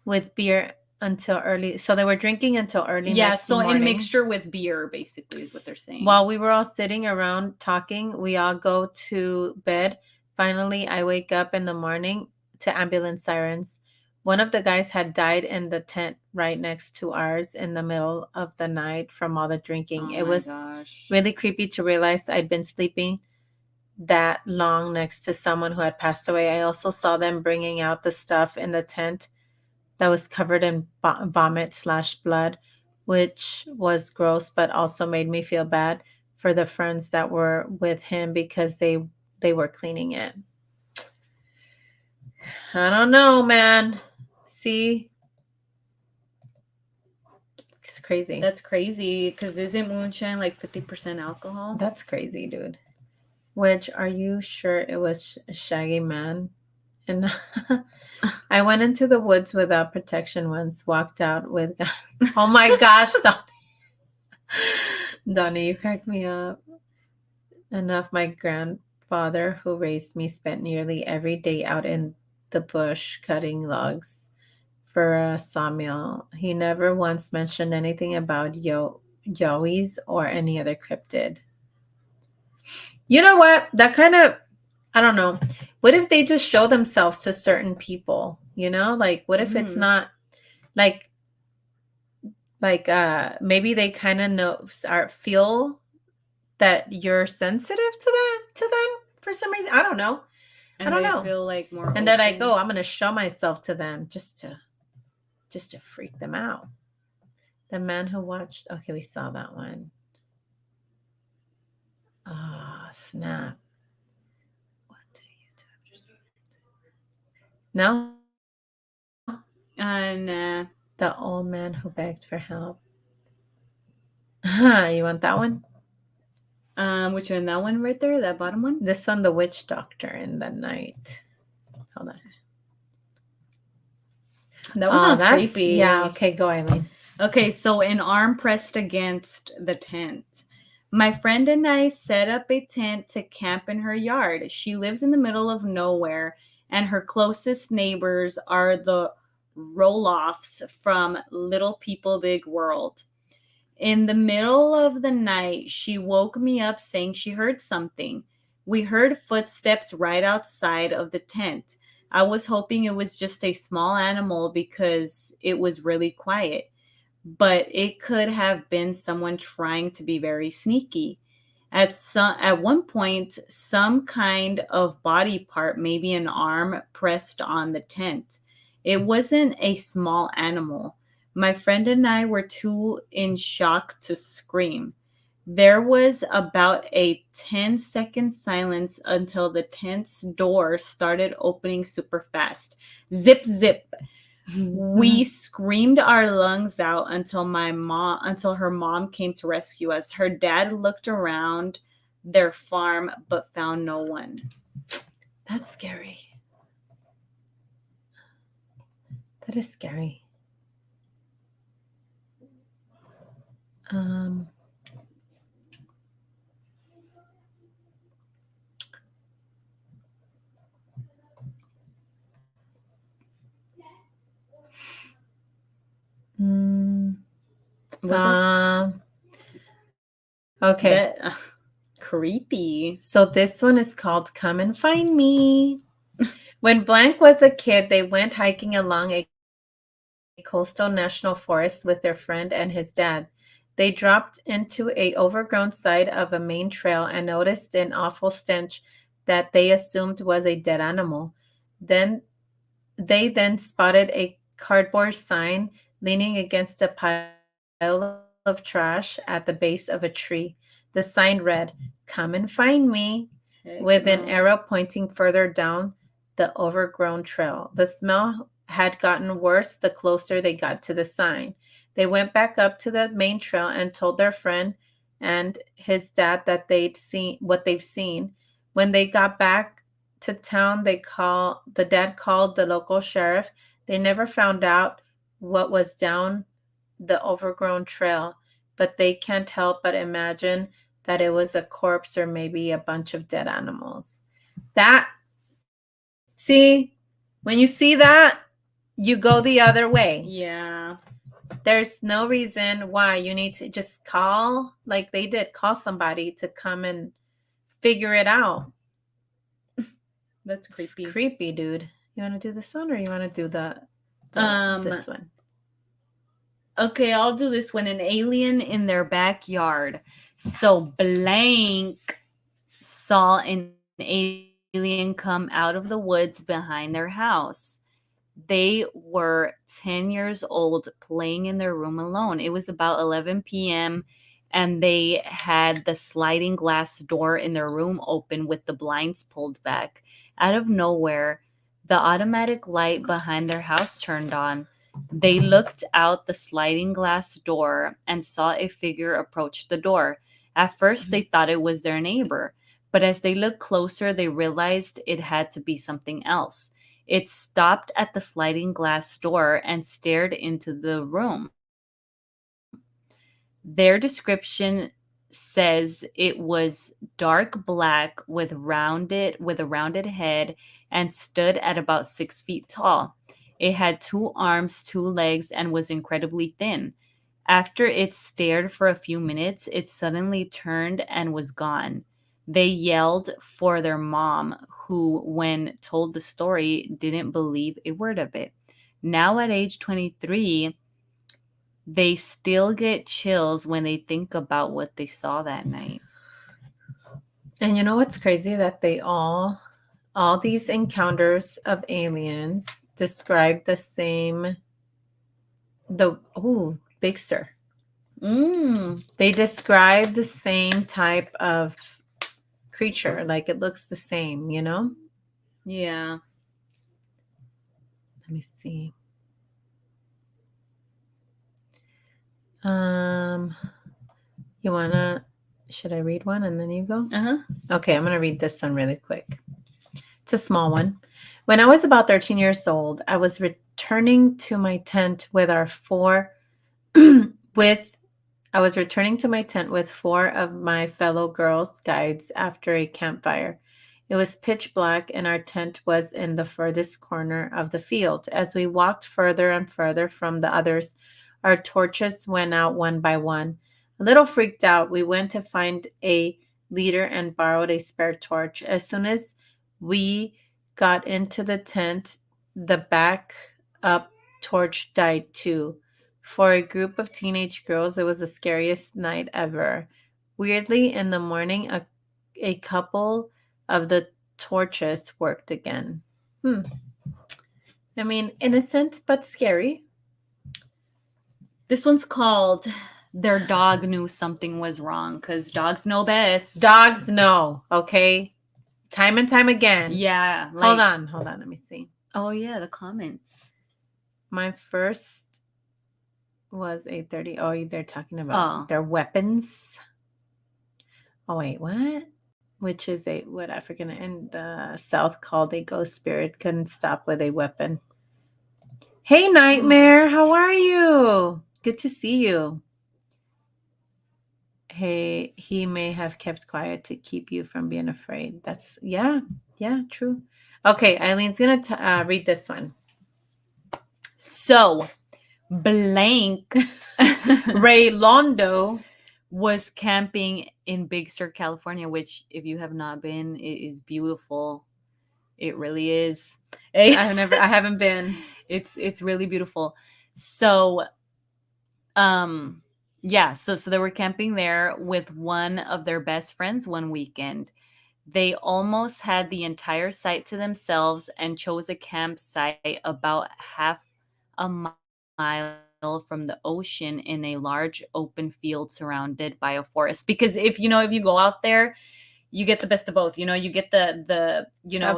with beer until early. So they were drinking until early Yeah, next so morning. in mixture with beer, basically, is what they're saying. While we were all sitting around talking, we all go to bed. Finally, I wake up in the morning to ambulance sirens. One of the guys had died in the tent right next to ours in the middle of the night from all the drinking. Oh It my was gosh. really creepy to realize I'd been sleeping that long next to someone who had passed away. I also saw them bringing out the stuff in the tent that was covered in vomit/blood, which was gross, but also made me feel bad for the friends that were with him because they were cleaning it. I don't know, man. See, it's crazy. That's crazy, because isn't moonshine like 50% alcohol? That's crazy, dude. Which, are you sure it was a Shaggy Man? And I went into the woods without protection once, walked out with oh my gosh, Donnie. Donnie, you crack me up. Enough, my grandfather, who raised me, spent nearly every day out in the bush cutting logs for a sawmill. He never once mentioned anything about yowies or any other cryptid. You know what? That kind of, I don't know. What if they just show themselves to certain people? You know, like what if it's not like maybe they kind of know or feel that you're sensitive to them for some reason. I don't know. And I don't they know. feel like more And they're like, open. "Oh, I'm going to show myself to them just to freak them out." The man who watched. Okay, we saw that one. Ah, snap. What do you do? No, Nah. the old man who begged for help. You want that one? Which one? That one right there? That bottom one? This one, the witch doctor in the night. Hold on. That one sounds creepy. Yeah, okay, go, Eileen. Okay, so an arm pressed against the tent. My friend and I set up a tent to camp in her yard. She lives in the middle of nowhere, and her closest neighbors are the Roloffs from Little People Big World. In the middle of the night, she woke me up saying she heard something. We heard footsteps right outside of the tent. I was hoping it was just a small animal because it was really quiet, but it could have been someone trying to be very sneaky. At one point, some kind of body part, maybe an arm, pressed on the tent. It wasn't a small animal. My friend and I were too in shock to scream. There was about a 10-second silence until the tent's door started opening super fast. Zip, zip. We screamed our lungs out until her mom came to rescue us. Her dad looked around their farm but found no one. That's scary. That is scary. What about Okay. that? Creepy. So this one is called Come and Find Me. When Blank was a kid, they went hiking along a coastal national forest with their friend and his dad. They dropped into a overgrown side of a main trail and noticed an awful stench that they assumed was a dead animal. They then spotted a cardboard sign leaning against a pile of trash at the base of a tree. The sign read, "Come and find me," with an arrow pointing further down the overgrown trail. The smell had gotten worse the closer they got to the sign. They went back up to the main trail and told their friend and his dad that they'd seen what they've seen. When they got back to town, the dad called the local sheriff. They never found out what was down the overgrown trail, but they can't help but imagine that it was a corpse or maybe a bunch of dead animals. See, when you see that, you go the other way. Yeah. There's no reason why you need to just call, like they did, call somebody to come and figure it out. That's creepy. It's creepy, dude. You want to do this one or you want to do this one? Okay, I'll do this one. An alien in their backyard. So Blank saw an alien come out of the woods behind their house. They were 10 years old, playing in their room alone. It was about 11 p.m. and they had the sliding glass door in their room open with the blinds pulled back. Out of nowhere, the automatic light behind their house turned on. They looked out the sliding glass door and saw a figure approach the door. At first, they thought it was their neighbor, but as they looked closer, they realized it had to be something else. It stopped at the sliding glass door and stared into the room. Their description says it was dark black with a rounded head and stood at about 6 feet tall. It had 2 arms, 2 legs, and was incredibly thin. After it stared for a few minutes, it suddenly turned and was gone. They yelled for their mom, who, when told the story, didn't believe a word of it. Now at age 23, they still get chills when they think about what they saw that night. And you know what's crazy? That they all these encounters of aliens describe the same, Big Sur. They describe the same type of creature. Like it looks the same, you know? Yeah. Let me see. Should I read one and then you go? Okay, I'm going to read this one really quick. It's a small one. When I was about 13 years old, I was returning to my tent with 4 of my fellow Girl Scouts after a campfire. It was pitch black and our tent was in the furthest corner of the field. As we walked further and further from the others, our torches went out one by one. A little freaked out, we went to find a leader and borrowed a spare torch. As soon as we got into the tent, the backup torch died too. For a group of teenage girls, it was the scariest night ever. Weirdly, in the morning, a couple of the torches worked again. I mean, innocent but scary. This one's called Their Dog Knew Something Was Wrong, because dogs know best. Dogs know, okay? Time and time again. Yeah. Hold on. Let me see. Oh, yeah, the comments. My first was 8:30. Oh, they're talking Oh. about their weapons. Oh wait, what? Which is what African in the South called a ghost spirit couldn't stop with a weapon. Hey, Nightmare, how are you? Good to see you. Hey, he may have kept quiet to keep you from being afraid. That's yeah, true. Okay, Eileen's gonna read this one. So, blank Ray Londo was camping in Big Sur, California, which, if you have not been, it is beautiful. It really is. I haven't been. It's really beautiful. So, yeah, so they were camping there with one of their best friends one weekend. They almost had the entire site to themselves and chose a campsite about half a mile from the ocean in a large open field surrounded by a forest. Because if you go out there, you get the best of both. You get the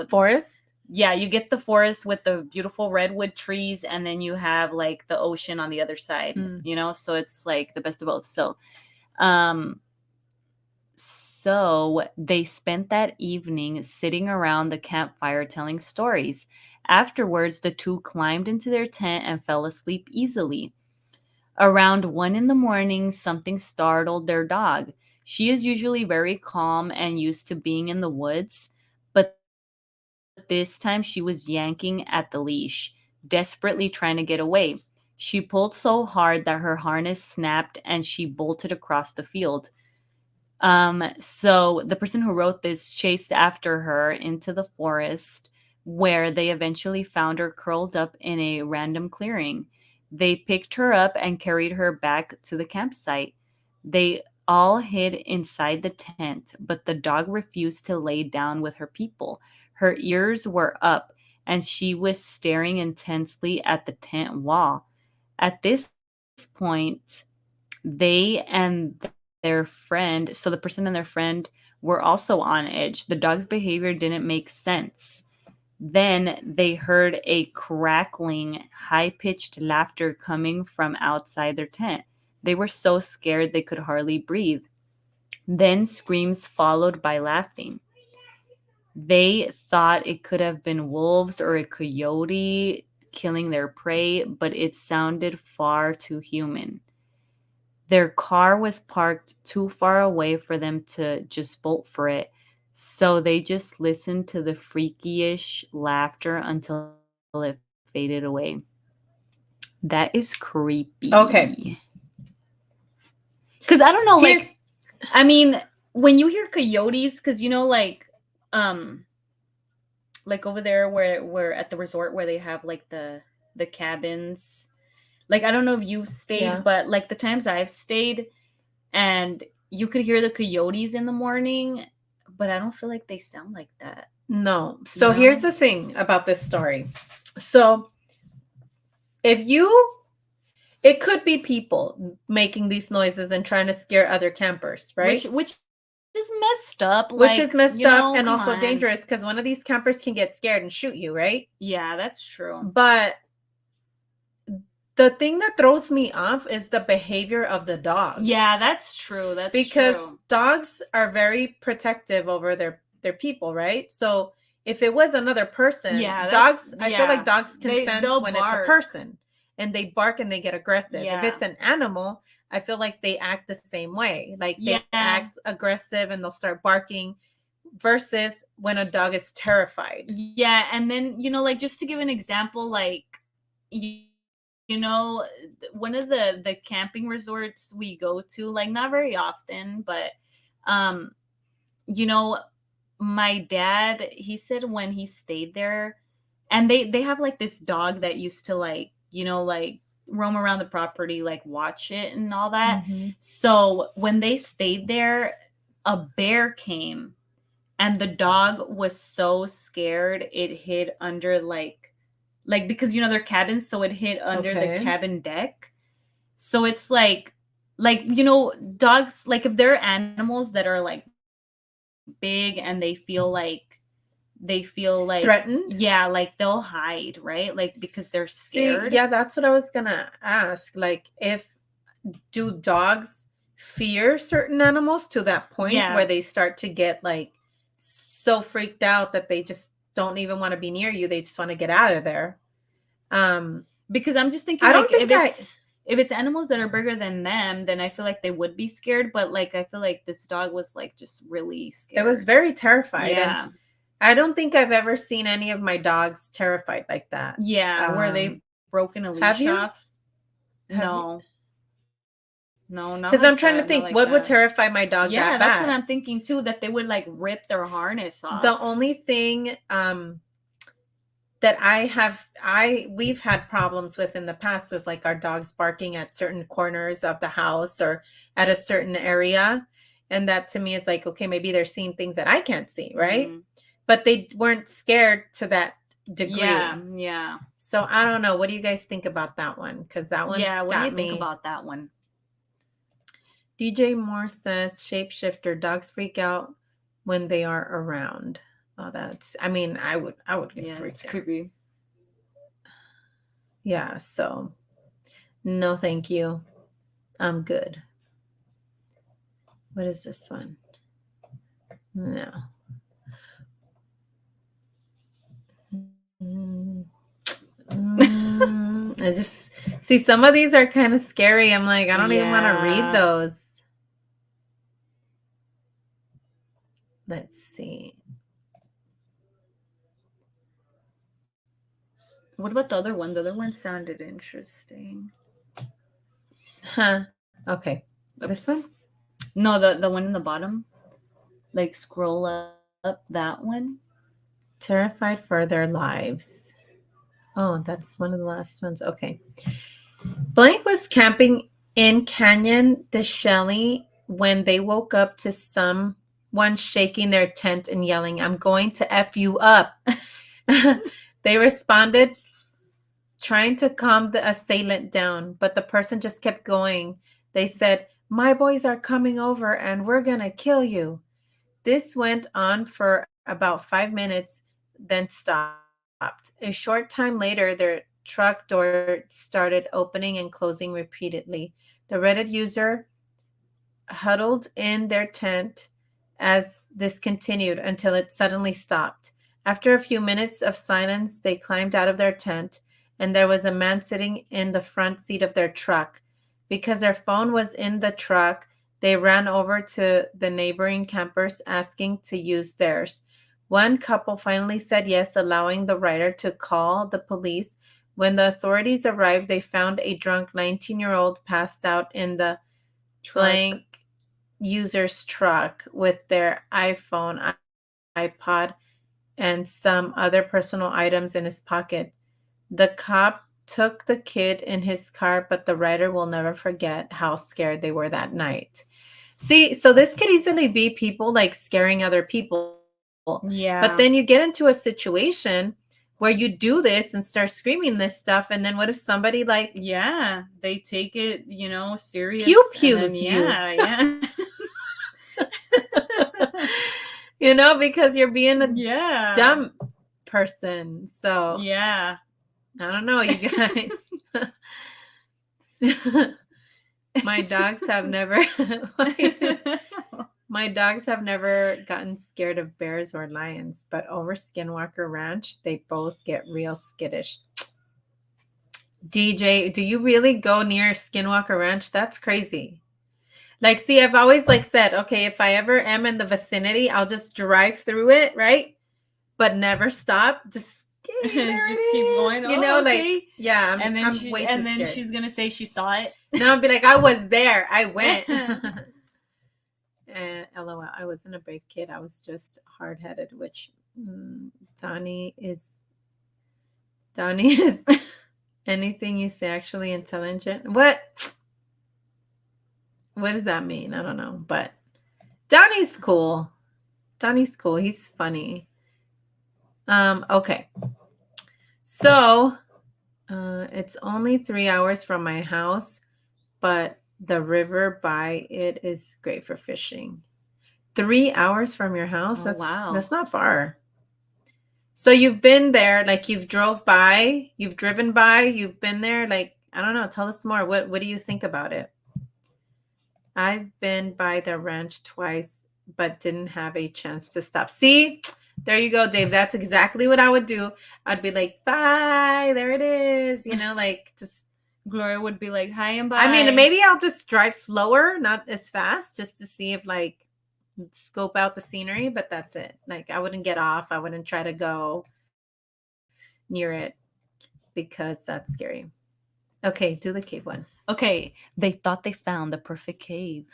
forest. Yeah, you get the forest with the beautiful redwood trees, and then you have like the ocean on the other side. So it's like the best of both. So they spent that evening sitting around the campfire telling stories. Afterwards, the two climbed into their tent and fell asleep easily. Around 1 a.m, something startled their dog. She is usually very calm and used to being in the woods, but this time she was yanking at the leash, desperately trying to get away. She pulled so hard that her harness snapped and she bolted across the field. So the person who wrote this chased after her into the forest, where they eventually found her curled up in a random clearing. They picked her up and carried her back to the campsite. They all hid inside the tent, but the dog refused to lay down with her people. Her ears were up, and she was staring intensely at the tent wall. At this point, they and their friend, so the person and their friend, were also on edge. The dog's behavior didn't make sense. Then they heard a crackling, high-pitched laughter coming from outside their tent. They were so scared they could hardly breathe. Then screams followed by laughing. They thought it could have been wolves or a coyote killing their prey, but it sounded far too human. Their car was parked too far away for them to just bolt for it, so they just listened to the freakyish laughter until it faded away. That is creepy. Okay. Because I don't know, I mean, when you hear coyotes, because like over there where we're at the resort where they have like the cabins. Like, I don't know if you've stayed, but like the times I've stayed, and you could hear the coyotes in the morning, but I don't feel like they sound like that. No. So here's the thing about this story. So it could be people making these noises and trying to scare other campers, right? Which is messed up. Which is messed up and also dangerous, because one of these campers can get scared and shoot you, right? Yeah, that's true. But the thing that throws me off is the behavior of the dog. Yeah, that's true. Because dogs are very protective over their people, right? So if it was another person, I feel like dogs can sense when it's a person, and they bark and they get aggressive. If it's an animal, I feel like they act the same way. Like they act aggressive and they'll start barking, versus when a dog is terrified. Yeah, and then like, just to give an example, like one of the camping resorts we go to, like not very often, but my dad, he said when he stayed there, and they have like this dog that used to like roam around the property, like watch it and all that. Mm-hmm. So when they stayed there, a bear came, and the dog was so scared it hid under like because they're cabins, so it hid under the cabin deck. So it's like dogs, like if they're animals that are like big and they feel like they feel like Threatened? yeah, like they'll hide, right? Like because they're See, scared. yeah, that's what I was gonna ask. Like, do dogs fear certain animals to that point Yeah. where they start to get like so freaked out that they just don't even want to be near you? They just want to get out of there. Because I'm just thinking I like don't think if it's animals that are bigger than them, then I feel like they would be scared. But like I feel like this dog was like just really it scared. was very terrified. Yeah. And I don't think I've ever seen any of my dogs terrified like that. Yeah, where they've broken a have leash you? off. Have you? No. No, not Because like I'm trying to that, not think like what would that. terrify my dog Yeah, that that's what bad. I'm thinking too, that they would like rip their harness off. The only thing that we've had problems with in the past was like our dogs barking at certain corners of the house or at a certain area. And that to me is like, okay, maybe they're seeing things that I can't see, right? Mhm. But they weren't scared to that degree. Yeah, yeah. So I don't know. What do you guys think about that one? Because that one's Yeah, what do got you me. think about that one? DJ Moore says shapeshifter dogs freak out when they are around. Oh, that's. I mean, I would get Yeah, freaked it's out. creepy. Yeah. So, no, thank you. I'm good. What is this one? No. I just see some of these are kind of scary. I'm like, I don't even want to read those. Let's see. What about the other one? The other one sounded interesting. Huh. Okay. This one? No, the one in the bottom. Like scroll up that one. Terrified for their lives. Oh, that's one of the last ones. Okay. Blank was camping in Canyon de Shelly when they woke up to someone shaking their tent and yelling, "I'm going to F you up." They responded, trying to calm the assailant down, but the person just kept going. They said, "My boys are coming over and we're going to kill you." This went on for about 5 minutes, then stopped. A short time later, their truck door started opening and closing repeatedly. The Reddit user huddled in their tent as this continued until it suddenly stopped. After a few minutes of silence, they climbed out of their tent, and there was a man sitting in the front seat of their truck. Because their phone was in the truck, they ran over to the neighboring campers asking to use theirs. One couple finally said yes, allowing the rider to call the police. When the authorities arrived, they found a drunk 19-year-old passed out in the blank user's truck with their iPhone, iPod, and some other personal items in his pocket. The cop took the kid in his car, but the rider will never forget how scared they were that night. See, so this could easily be people like scaring other people. Yeah. But then you get into a situation where you do this and start screaming this stuff, and then what if somebody like they take it, serious. pew pews you. Yeah. Because you're being a dumb person. So yeah. I don't know, you guys. My dogs have never gotten scared of bears or lions, but over Skinwalker Ranch, they both get real skittish. DJ, do you really go near Skinwalker Ranch? That's crazy. Like, see, I've always like said, okay, if I ever am in the vicinity, I'll just drive through it, right? But never stop. Just keep going. Okay. Yeah. And then scared. She's gonna say she saw it. No, I'll be like, I was there. I went. LOL. I wasn't a brave kid. I was just hard-headed, which Donnie is. Anything you say actually intelligent. What does that mean? I don't know. But Donnie's cool. He's funny. Okay. So it's only 3 hours from my house, but the river by it is great for fishing. 3 hours from your house? Wow. That's not far. So you've been there, like you've driven by, you've been there, like I don't know, tell us more. What do you think about it? I've been by the ranch twice, but didn't have a chance to stop. See, there you go, Dave. That's exactly what I would do. I'd be like, bye, there it is. Like just Gloria would be like, hi and bye. I mean, maybe I'll just drive slower, not as fast, just to see if like scope out the scenery, but that's it. Like I wouldn't get off. I wouldn't try to go near it because that's scary. Okay, do the cave one. Okay, they thought they found the perfect cave.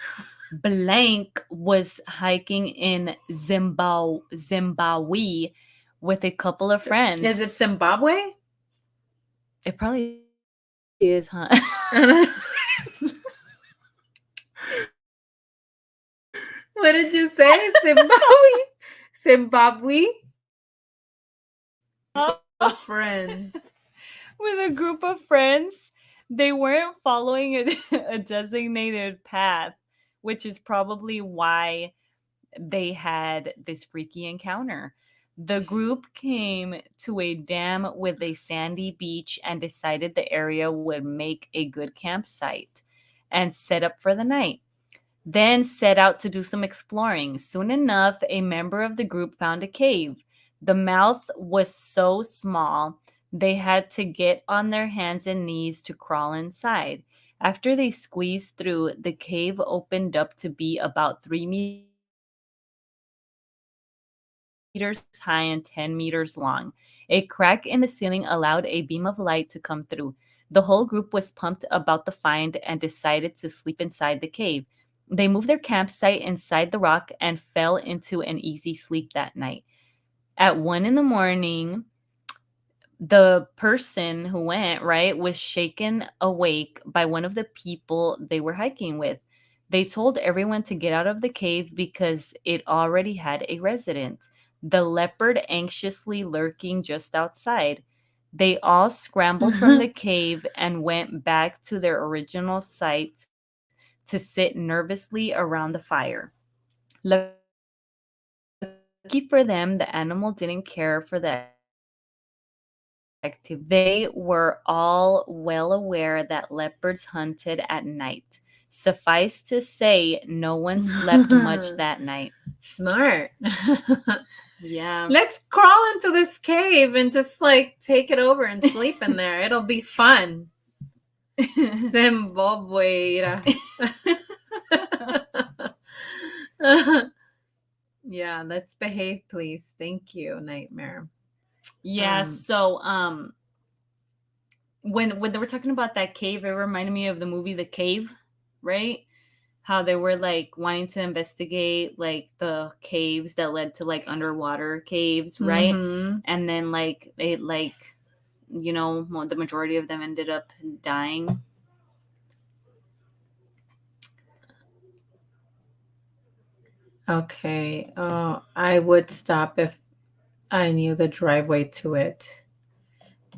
Blank was hiking in Zimbabwe with a couple of friends. Is it Zimbabwe? It probably is, huh? What did you say? Zimbabwe? Friends. With a group of friends. They weren't following a designated path, which is probably why they had this freaky encounter. The group came to a dam with a sandy beach and decided the area would make a good campsite and set up for the night. Then set out to do some exploring. Soon enough, a member of the group found a cave. The mouth was so small, they had to get on their hands and knees to crawl inside. After they squeezed through, the cave opened up to be about 3 meters high and 10 meters long. A crack in the ceiling allowed a beam of light to come through. The whole group was pumped about the find and decided to sleep inside the cave. They moved their campsite inside the rock and fell into an easy sleep that night. At 1 in the morning, the person who went, right, was shaken awake by one of the people they were hiking with. They told everyone to get out of the cave because it already had a resident, the leopard anxiously lurking just outside. They all scrambled from the cave and went back to their original site to sit nervously around the fire. Lucky for them, the animal didn't care for the activity. They were all well aware that leopards hunted at night. Suffice to say, no one slept much that night. Smart. Yeah. Let's crawl into this cave and just like take it over and sleep in there. It'll be fun. Zimbabwe. Yeah, let's behave, please. Thank you, Nightmare. Yeah, so when they were talking about that cave, it reminded me of the movie The Cave, right? How they were like wanting to investigate like the caves that led to like underwater caves, right? Mm-hmm. And then like it like the majority of them ended up dying. Okay. I would stop if I knew the driveway to it.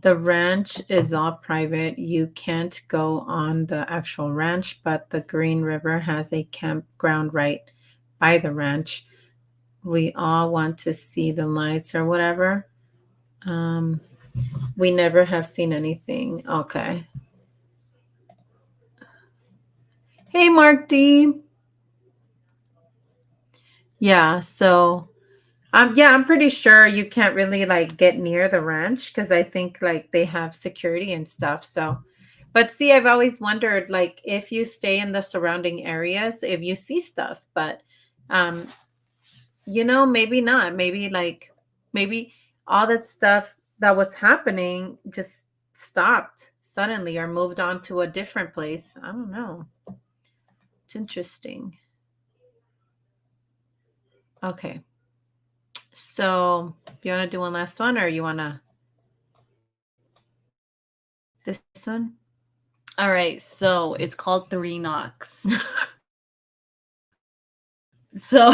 The ranch is all private. You can't go on the actual ranch, but the Green River has a campground right by the ranch. We all want to see the lights or whatever. We never have seen anything. Okay. Hey, Mark D. Yeah, so I'm pretty sure you can't really like get near the ranch because I think like they have security and stuff. So, but see, I've always wondered like if you stay in the surrounding areas, if you see stuff, but um, maybe not. Maybe all that stuff that was happening just stopped suddenly or moved on to a different place. I don't know. It's interesting. Okay. So, do you want to do one last one or you want to this one? All right, so it's called Three Knocks. So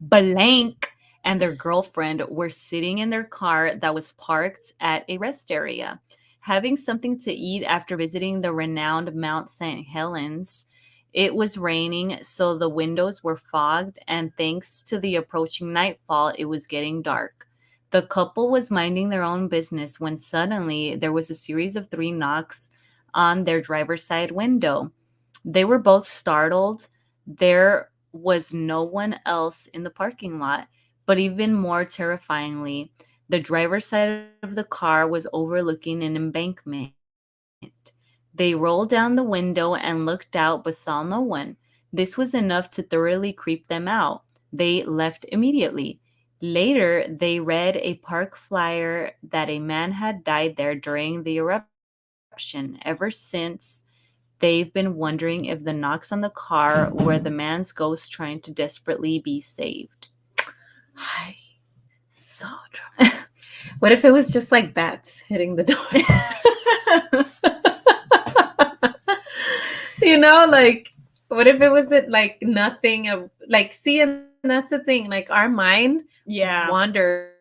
Blank and their girlfriend were sitting in their car that was parked at a rest area, having something to eat after visiting the renowned Mount St. Helens. It was raining, so the windows were fogged, and thanks to the approaching nightfall, it was getting dark. The couple was minding their own business when suddenly there was a series of 3 knocks on their driver's side window. They were both startled. There was no one else in the parking lot, but even more terrifyingly, the driver's side of the car was overlooking an embankment. They rolled down the window and looked out but saw no one. This was enough to thoroughly creep them out. They left immediately. Later, they read a park flyer that a man had died there during the eruption. Ever since, they've been wondering if the knocks on the car were the man's ghost trying to desperately be saved. Hi. So dramatic. What if it was just like bats hitting the door? Like, what if it was like nothing of like, see, and that's the thing, like our mind wanders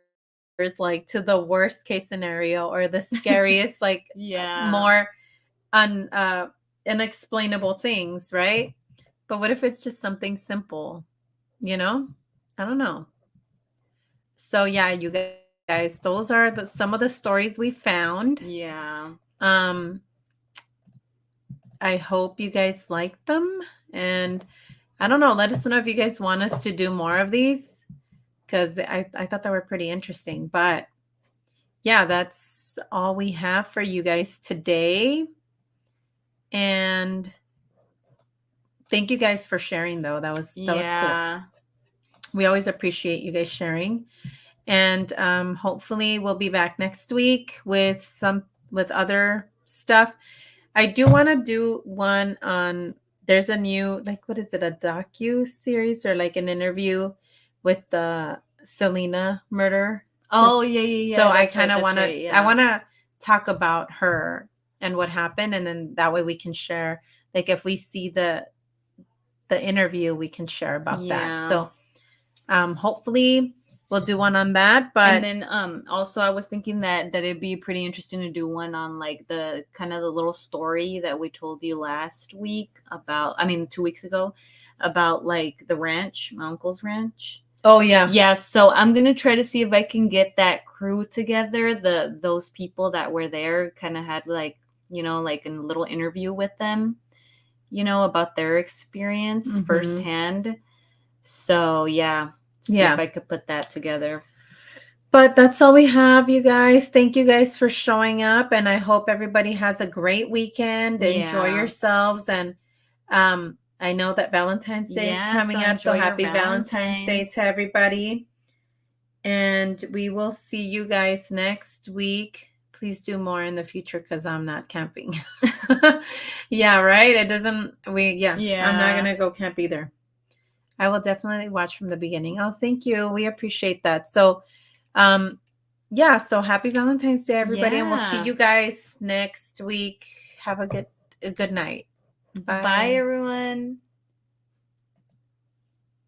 like to the worst case scenario or the scariest, like more unexplainable things, right? But what if it's just something simple? I don't know. So yeah, you guys, those are some of the stories we found. Yeah. I hope you guys like them, and I don't know, let us know if you guys want us to do more of these, because I thought they were pretty interesting. But yeah, that's all we have for you guys today. And thank you guys for sharing, though. That was cool. We always appreciate you guys sharing. And hopefully we'll be back next week with other stuff. I do want to do one on, there's a new, like, what is it, a docu-series or like an interview with the Selena murder. Oh, yeah. So I kind of want to, I want to talk about her and what happened. And then that way we can share, like if we see the interview, we can share about that. So hopefully we'll do one on that. But and then also I was thinking that it'd be pretty interesting to do one on like the kind of the little story that we told you last week about, 2 weeks ago, about like the ranch, my uncle's ranch. Oh yeah. Yeah, so I'm gonna try to see if I can get that crew together, those people that were there, kind of had like, like a little interview with them, about their experience firsthand. So yeah. See if I could put that together. But that's all we have, you guys. Thank you guys for showing up, and I hope everybody has a great weekend. Enjoy yourselves, and I know that Valentine's Day is coming up, so happy Valentine's Day to everybody. And we will see you guys next week. Please do more in the future because I'm not camping. Yeah, right? It doesn't, I'm not going to go camp either. I will definitely watch from the beginning. Oh, thank you. We appreciate that. So, so happy Valentine's Day, everybody. And we'll see you guys next week. Have a good night. Bye everyone.